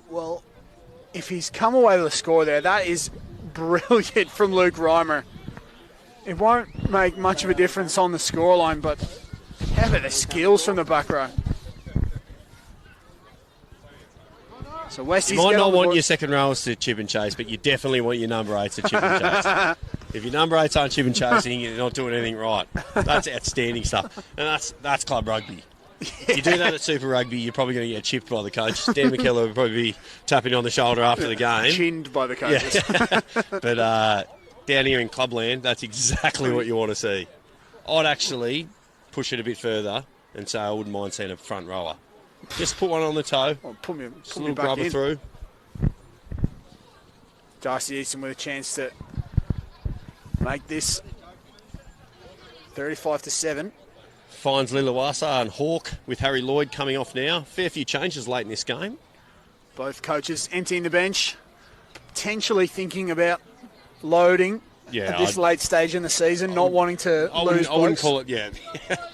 Well, if he's come away with a score there, that is brilliant from Luke Reimer. It won't make much of a difference on the scoreline, but how about the skills from the back row? So Westie's You might get not on the want board. your second rowers to chip and chase, but you definitely want your number 8s to chip and chase. If your number 8s aren't chip and chasing, you're not doing anything right. That's outstanding stuff. And that's club rugby. If you do that at Super Rugby, you're probably going to get chipped by the coach. Dan McKellar would probably be tapping you on the shoulder after the game. Chinned by the coaches. But down here in Clubland, that's exactly what you want to see. I'd actually push it a bit further and say I wouldn't mind seeing a front rower. Just put one on the toe. Well, put me Just a little back grubber in. through. Darcy Easton with a chance to make this 35-7. Finds Lilawasa and Hawk with Harry Lloyd coming off now. Fair few changes late in this game. Both coaches emptying the bench, potentially thinking about loading at this late stage in the season, not wanting to lose I wouldn't blokes. call it,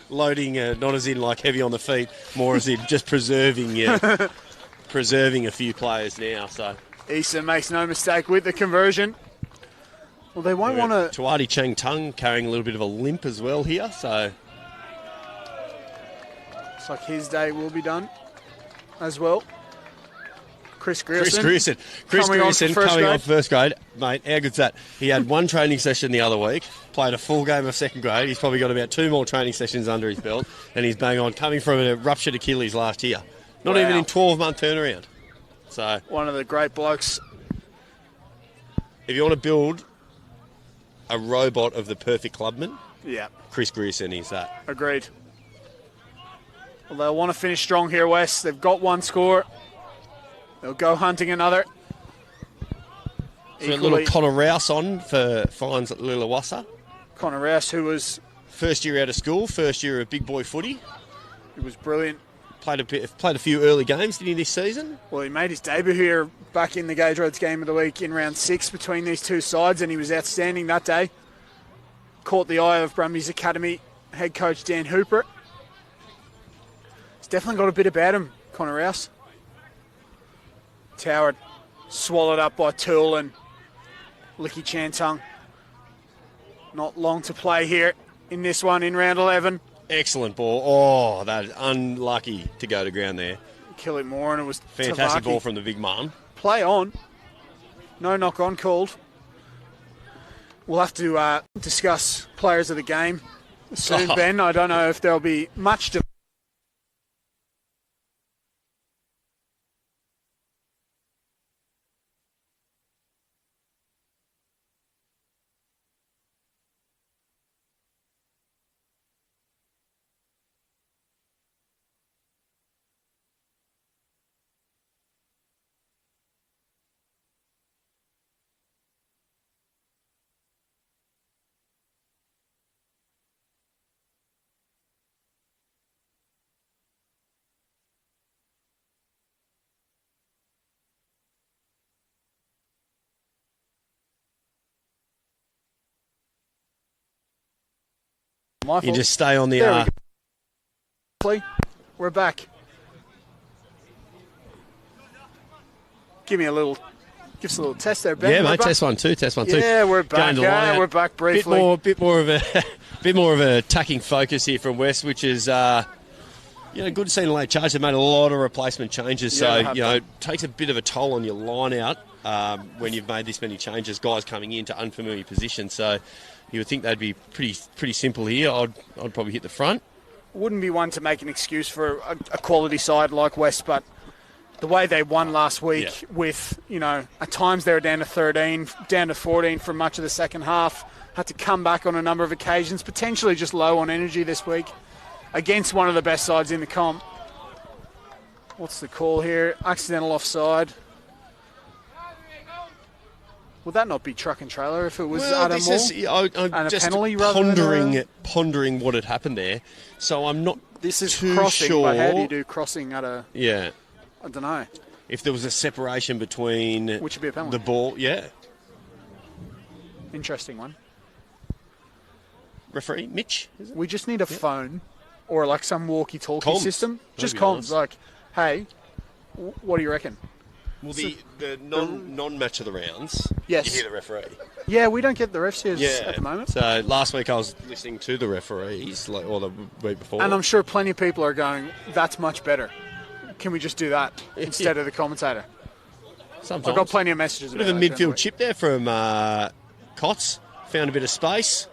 loading, not as in like heavy on the feet, more as in just preserving a few players now. So Issa makes no mistake with the conversion. Well, they won't want to... Tuati Cheng Tung carrying a little bit of a limp as well here. So Looks like his day will be done as well. Chris Grierson. Chris Coming on Grierson first coming grade. on first grade. Mate, how good's that? He had one training session the other week, played a full game of second grade. He's probably got about 2 more training sessions under his belt, and he's bang on, coming from a ruptured Achilles last year. Not Wow. even in 12-month turnaround. So, One of the great blokes. if you want to build a robot of the perfect clubman, Yeah, Chris Grierson is that. agreed. Well, they'll want to finish strong here, West. They've got one score. They'll go hunting another. So a little Equally, Connor Rouse on for fines at Lillawassa. Connor Rouse, who was First year out of school, first year of big boy footy. brilliant. Played a few early games, did he, this season? Well, he made his debut here back in the Gage Roads game of the week in round 6 between these two sides, and he was outstanding that day. Caught the eye of Brumbies Academy head coach Dan Hooper. He's definitely got a bit about him, Connor Rouse. Towered, swallowed up by Toole and Licky Chantung. Not long to play here in this one in round 11. Excellent ball. Oh, that is unlucky to go to ground there. Kill it more, and it was Fantastic Tavaki. ball from the big man. Play on. No knock on called. We'll have to discuss players of the game soon, Ben. I don't know if there'll be much to. My You fault. just stay on the... There we go. We're back. Give us a little test there, Ben. yeah, We're mate, back. test 1, 2, test 1, 2. Yeah, we're back. Going to line Yeah, out. we're back briefly. Bit more of a attacking focus here from West, which is good to see in a late charge. They've made a lot of replacement changes, Yeah, they so have it takes a bit of a toll on your line out when you've made this many changes. Guys coming into unfamiliar positions, so you would think they'd be pretty simple here. I'd probably hit the front. Wouldn't be one to make an excuse for a quality side like West, but the way they won last week with, at times they were down to 13, down to 14 for much of the second half, had to come back on a number of occasions, potentially just low on energy this week against one of the best sides in the comp. What's the call here? Accidental offside. Would that not be truck and trailer if it was Adam Moore? I'm And a just penalty rather than pondering what had happened there. So I'm not This is too crossing, sure. but how do you do crossing at a... Yeah. I don't know. If there was a separation between Which would be a penalty. the ball, Interesting one. referee Mitch, is it? We just need a phone or like some walkie-talkie Comms. system. Just Maybe comms. honest. Like, hey, what do you reckon? Well, the non-match of the rounds, Yes. you hear the referee. Yeah, we don't get the refs here at the moment. So last week I was listening to the referees, or the week before. And I'm sure plenty of people are going, that's much better. Can we just do that instead of the commentator? Sometimes. I've got plenty of messages Bit about of a that, midfield generally. chip there from Kotz. Found a bit of space.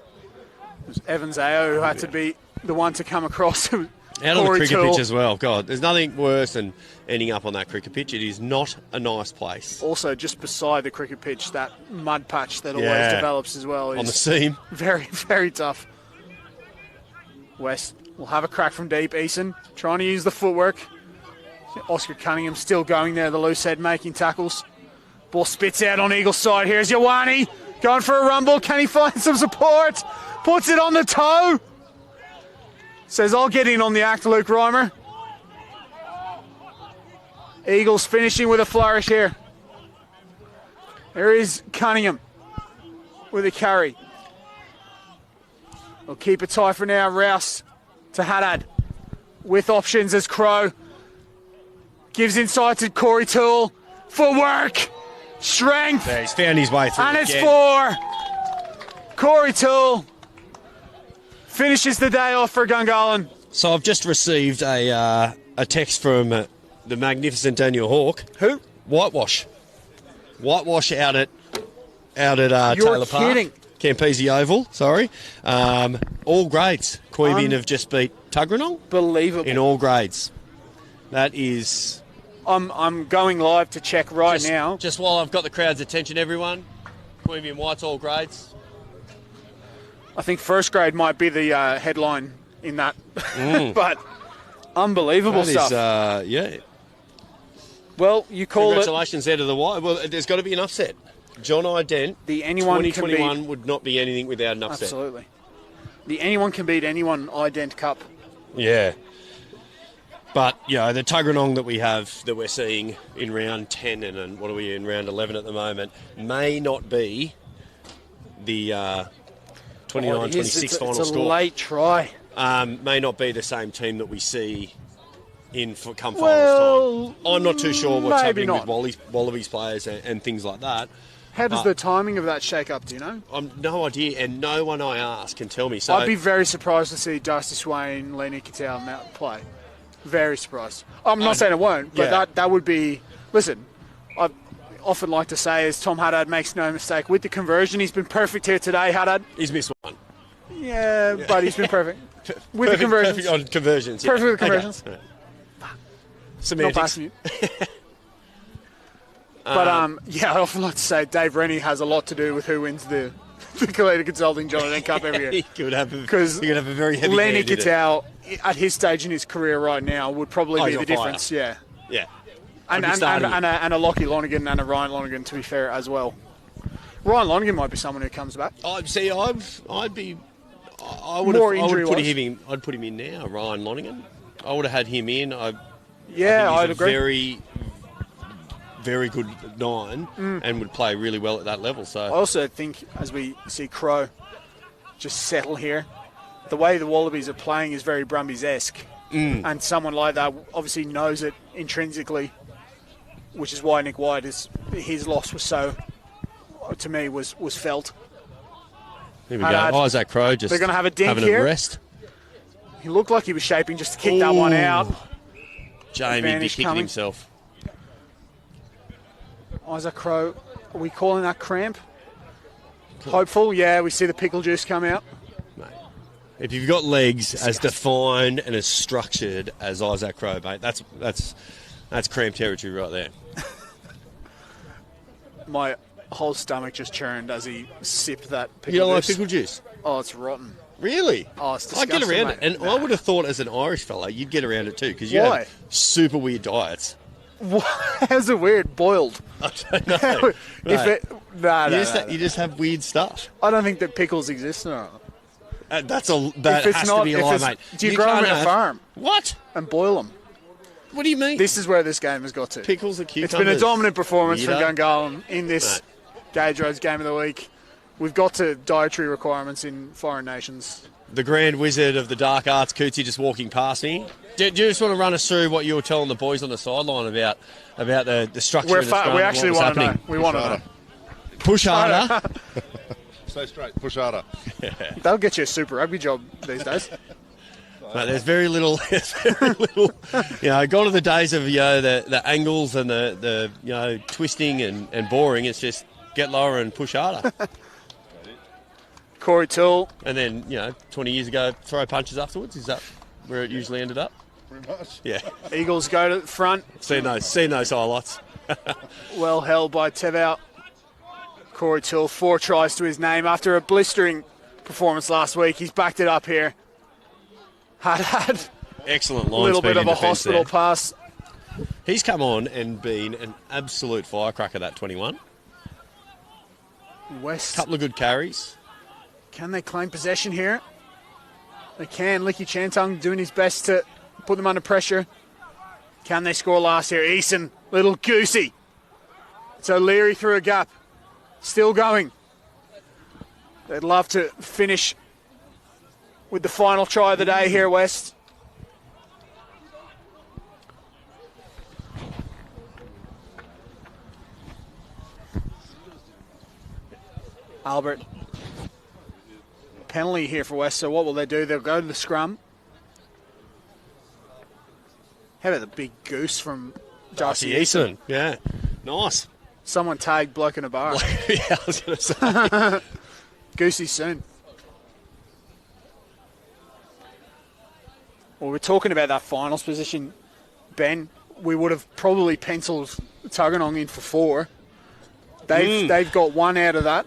It was Evans Ao who had to be the one to come across. Out on the Corey cricket Toole. pitch as well. God, there's nothing worse than ending up on that cricket pitch. It is not a nice place. Also, just beside the cricket pitch, that mud patch that always Yeah. develops as well On the is seam. very, very tough. West will have a crack from deep. Eason trying to use the footwork. Oscar Cunningham still going there, the loose head making tackles. Ball spits out on Eagles side. Here's Ioane going for a rumble. Can he find some support? Puts it on the toe. Says, I'll get in on the act, Luke Reimer. Eagles finishing with a flourish here. There is Cunningham with a carry. We'll keep it tight for now. Rouse to Haddad with options as Crow gives inside to Corey Toole. Footwork, strength, Yeah, he's found his way through. and it's again. for Corey Toole. Finishes the day off for Gungahlin. So I've just received a text from the magnificent Daniel Hawke. Who? Whitewash out at You're Taylor kidding. Park. Campese Oval, sorry. All grades. Queanbeyan have just beat Tuggeranong Believable. in all grades. That is... I'm going live to check now. Just while I've got the crowd's attention, everyone, Queanbeyan Whites all grades. I think first grade might be the headline in that. But unbelievable That stuff. is, yeah. Well, you called it. Congratulations there to the White. Well, there's got to be an upset. John Ident, The anyone can 2021 beat. would not be anything without an upset. Absolutely. The anyone can beat anyone Ident Cup. Yeah. But, you know, the Tuggeranong that we have, that we're seeing in round 10 and what are we in round 11 at the moment, may not be the 29-26 final It's a score. late try. May not be the same team that we see come finals Well, time. I'm not too sure what's maybe happening not. with Wallabies players and things like that. How does the timing of that shake up, do you know? I've no idea, and no one I ask can tell me. So I'd be very surprised to see Dusty Swain, Lenny Cattell now play. Very surprised. I'm not saying it won't, but yeah. that would be... Listen, I often like to say, as Tom Haddad makes no mistake, with the conversion, he's been perfect here today, Haddad. he's missed one. Yeah, but he's been perfect. With the conversions. Perfect on conversions. Yeah. Perfect with the conversions. Okay. Not Semantics. passing you. But, yeah, I often like to say Dave Rennie has a lot to do with who wins the Kalita Consulting John Ident Cup every year. He could have a, Because he could have a very heavy Lenny hand in it. Cattell, at his stage in his career right now, would probably be he's the on fire. difference. Yeah. Yeah. And I'd be starting him. a Lockie Lonergan and a Ryan Lonergan, to be fair, as well. Ryan Lonergan might be someone who comes back. I would More put injury-wise. him. I'd put him in now, Ryan Lonergan. I would have had him in. I Yeah, think I'd he's a agree. very, very good 9 and would play really well at that level. I So also think, as we see Crow just settle here, the way the Wallabies are playing is very Brumbies-esque. And someone like that obviously knows it intrinsically, which is why Nick White, his loss was so, to me, was felt. here we Haddad. go. Isaac Crowe just They're gonna have a dink having here. a rest. He looked like he was shaping just to kick that one out. Jamie be Advantage kicking coming. himself. Isaac Crowe, are we calling that cramp? Hopeful, yeah, we see the pickle juice come out. If you've got legs as defined and as structured as Isaac Crowe, mate, that's cramp territory right there. My whole stomach just churned as he sipped that pickle You don't like juice. pickle juice? Oh, it's rotten. Really? Oh, it's I get disgusting, around mate. it, and I would have thought as an Irish fella, you'd get around it too, because you Why? have super weird diets. How's it weird? Boiled. I don't know. If Mate, it, no, you, no, just, no, no. you just have weird stuff. I don't think that pickles exist now. That has it's to not- be a if lie, it's- mate. do you grow them can't in a have- farm? What? And boil them. What do you mean? This is where this game has got to. Pickles are It's cucumbers. been a dominant performance from Weirdo. Gungahlin in this Gage Roads Game of the Week. We've got to dietary requirements in foreign nations. The Grand Wizard of the Dark Arts, Cootsy, just walking past me. Do you just want to run us through what you were telling the boys on the sideline about the structure We're of the scrum? we and actually what was want to know. happening? We want to know. Push harder. Stay straight, push harder. That'll get you a Super Rugby job these days. Mate, there's very little. You know, gone are the days of the angles and the twisting and boring. It's just get lower and push harder. Corey Toole, And then 20 years ago, throw punches afterwards. Is that where it usually ended up? Pretty much. Yeah, Eagles go to the front. seen those highlights. Well held by Tevau. Corey Toole, 4 tries to his name after a blistering performance last week. He's backed it up here. Had Excellent a line little speed bit of in a defence hospital there. pass. He's come on and been an absolute firecracker, that 21. West, Couple of good carries. can they claim possession here? They can. Licky Chantung doing his best to put them under pressure. Can they score last here? Eason, little goosey. It's O'Leary through a gap. Still going. They'd love to finish with the final try of the day here, West. Albert. Penalty here for West, so what will they do? They'll go to the scrum. How about the big goose from Darcy Eason? Yeah. Nice. Someone tagged bloke in a bar. Yeah, I was going to say. Goosey soon. Well, we're talking about that finals position, Ben. We would have probably penciled Tuggeranong in for 4. They've got 1 out of that.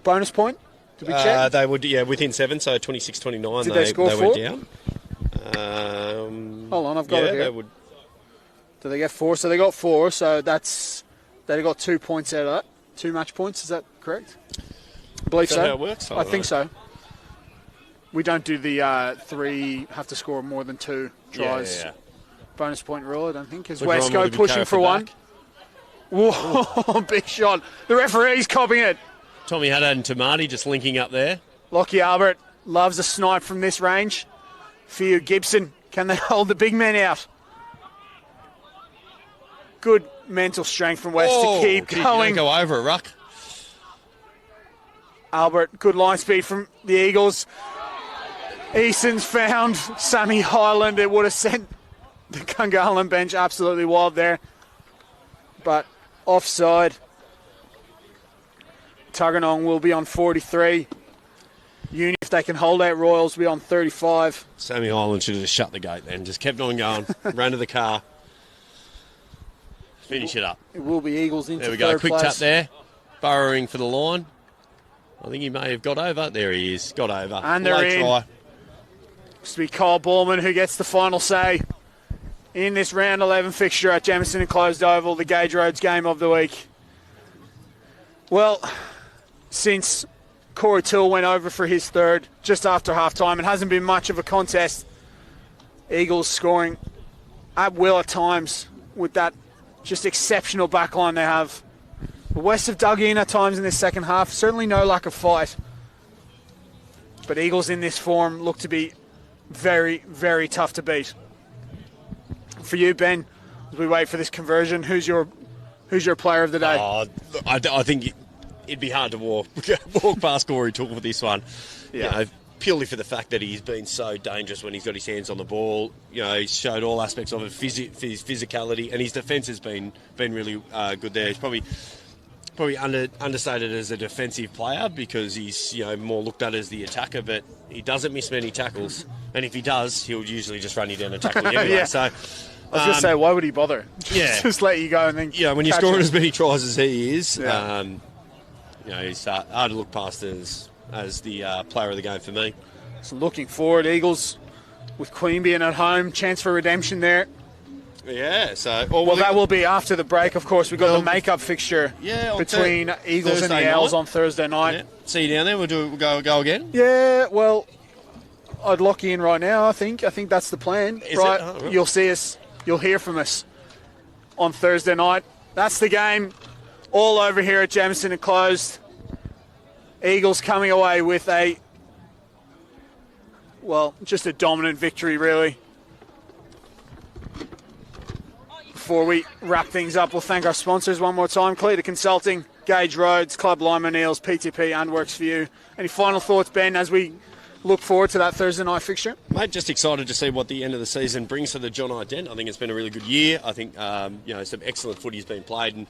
Bonus point? Did we check? They would, within 7, so 26-29. Did they score they 4? went down. Hold on, I've got it here. They would. Did they get 4? So they got 4, so they got 2 points out of that. 2 match points, is that correct? I believe Is so. that how it works? I think so. We don't do the 3 have to score more than 2 tries. Yeah. Bonus point rule, I don't think. Is Look, Ron Wesco would be pushing carried for the 1? back. Whoa, big shot. The referee's copying it. Tommy Haddad and Tamati just linking up there. Lockie Albert loves a snipe from this range. Theo Gibson, can they hold the big man out? Good mental strength from West to keep going. Don't go over it, Ruck. Albert, good line speed from the Eagles. Easton's found Sammy Highland. It would have sent the Gungahlin bench absolutely wild there. But offside. Tuggeranong will be on 43. Uni, if they can hold out Royals, will be on 35. Sammy Highland should have just shut the gate then. Just kept on going. Ran to the car. Finish it up. It will be Eagles into There we go. third Quick place. tap there. Burrowing for the line. I think he may have got over. There he is. Got over. And they're Late in. try. It's to be Kyle Ballman who gets the final say in this round 11 fixture at Jamison Enclosed Oval, the Gage Roads game of the week. Well, since Corey Till went over for his 3rd just after half-time, it hasn't been much of a contest. Eagles scoring at will at times with that just exceptional backline they have. The West have dug in at times in this second half. Certainly no lack of fight. But Eagles in this form look to be very, very tough to beat. For you, Ben, as we wait for this conversion, who's your player of the day? I think it'd be hard to walk past Corey Till for this one. Yeah. You know, purely for the fact that he's been so dangerous when he's got his hands on the ball. You know, he's showed all aspects of it, his physicality, and his defence has been really good there. He's probably understated as a defensive player because he's more looked at as the attacker, but he doesn't miss many tackles, and if he does, he'll usually just run you down and tackle you anyway. Yeah. So. I was going to say, why would he bother? Yeah. Just let you go and then. Yeah, when you're catch scoring it. as many tries as he is, Yeah. he's hard to look past as the player of the game for me. So looking forward, Eagles with Queen being at home, chance for redemption there. Yeah, so... Well, that will be after the break, of course. We've got the make-up fixture Yeah, on between Eagles and the Thursday Owls night. on Thursday night. Yeah. See you down there. We'll go again. Yeah, well, I'd lock you in right now, I think. I think that's the plan. Is right? it? Oh, right. You'll see us. You'll hear from us on Thursday night. That's the game. All over here at Jamison Enclosed. Eagles coming away with just a dominant victory, really. Before we wrap things up, we'll thank our sponsors one more time. Cleator Consulting, Gage Roads, Club Lima Neils, PTP, and Works for You. Any final thoughts, Ben, as we look forward to that Thursday night fixture? Mate, just excited to see what the end of the season brings for the John Ident. I think it's been a really good year. I think some excellent footy has been played, and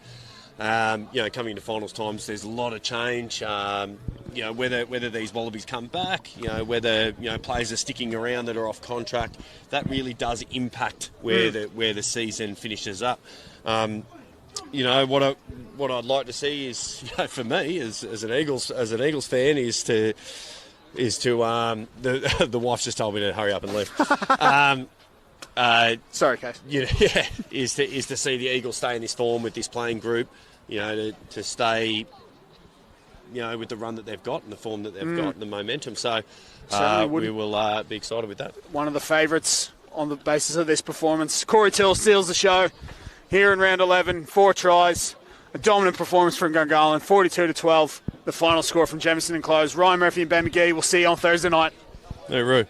coming into finals times, there's a lot of change. Whether these Wallabies come back, whether players are sticking around that are off contract, that really does impact where the season finishes up. What I'd like to see is, for me as an Eagles fan, is to the wife just told me to hurry up and leave. Sorry, Case. Is to see the Eagles stay in this form with this playing group, to stay, with the run that they've got and the form that they've got and the momentum. So we will be excited with that. One of the favourites on the basis of this performance. Corey Till steals the show here in round 11, 4 tries, a dominant performance from Gungahlin, 42-12. The final score from Jamison Enclosed. Ryan Murphy and Ben McGee. We'll see you on Thursday night. Hey, Roo.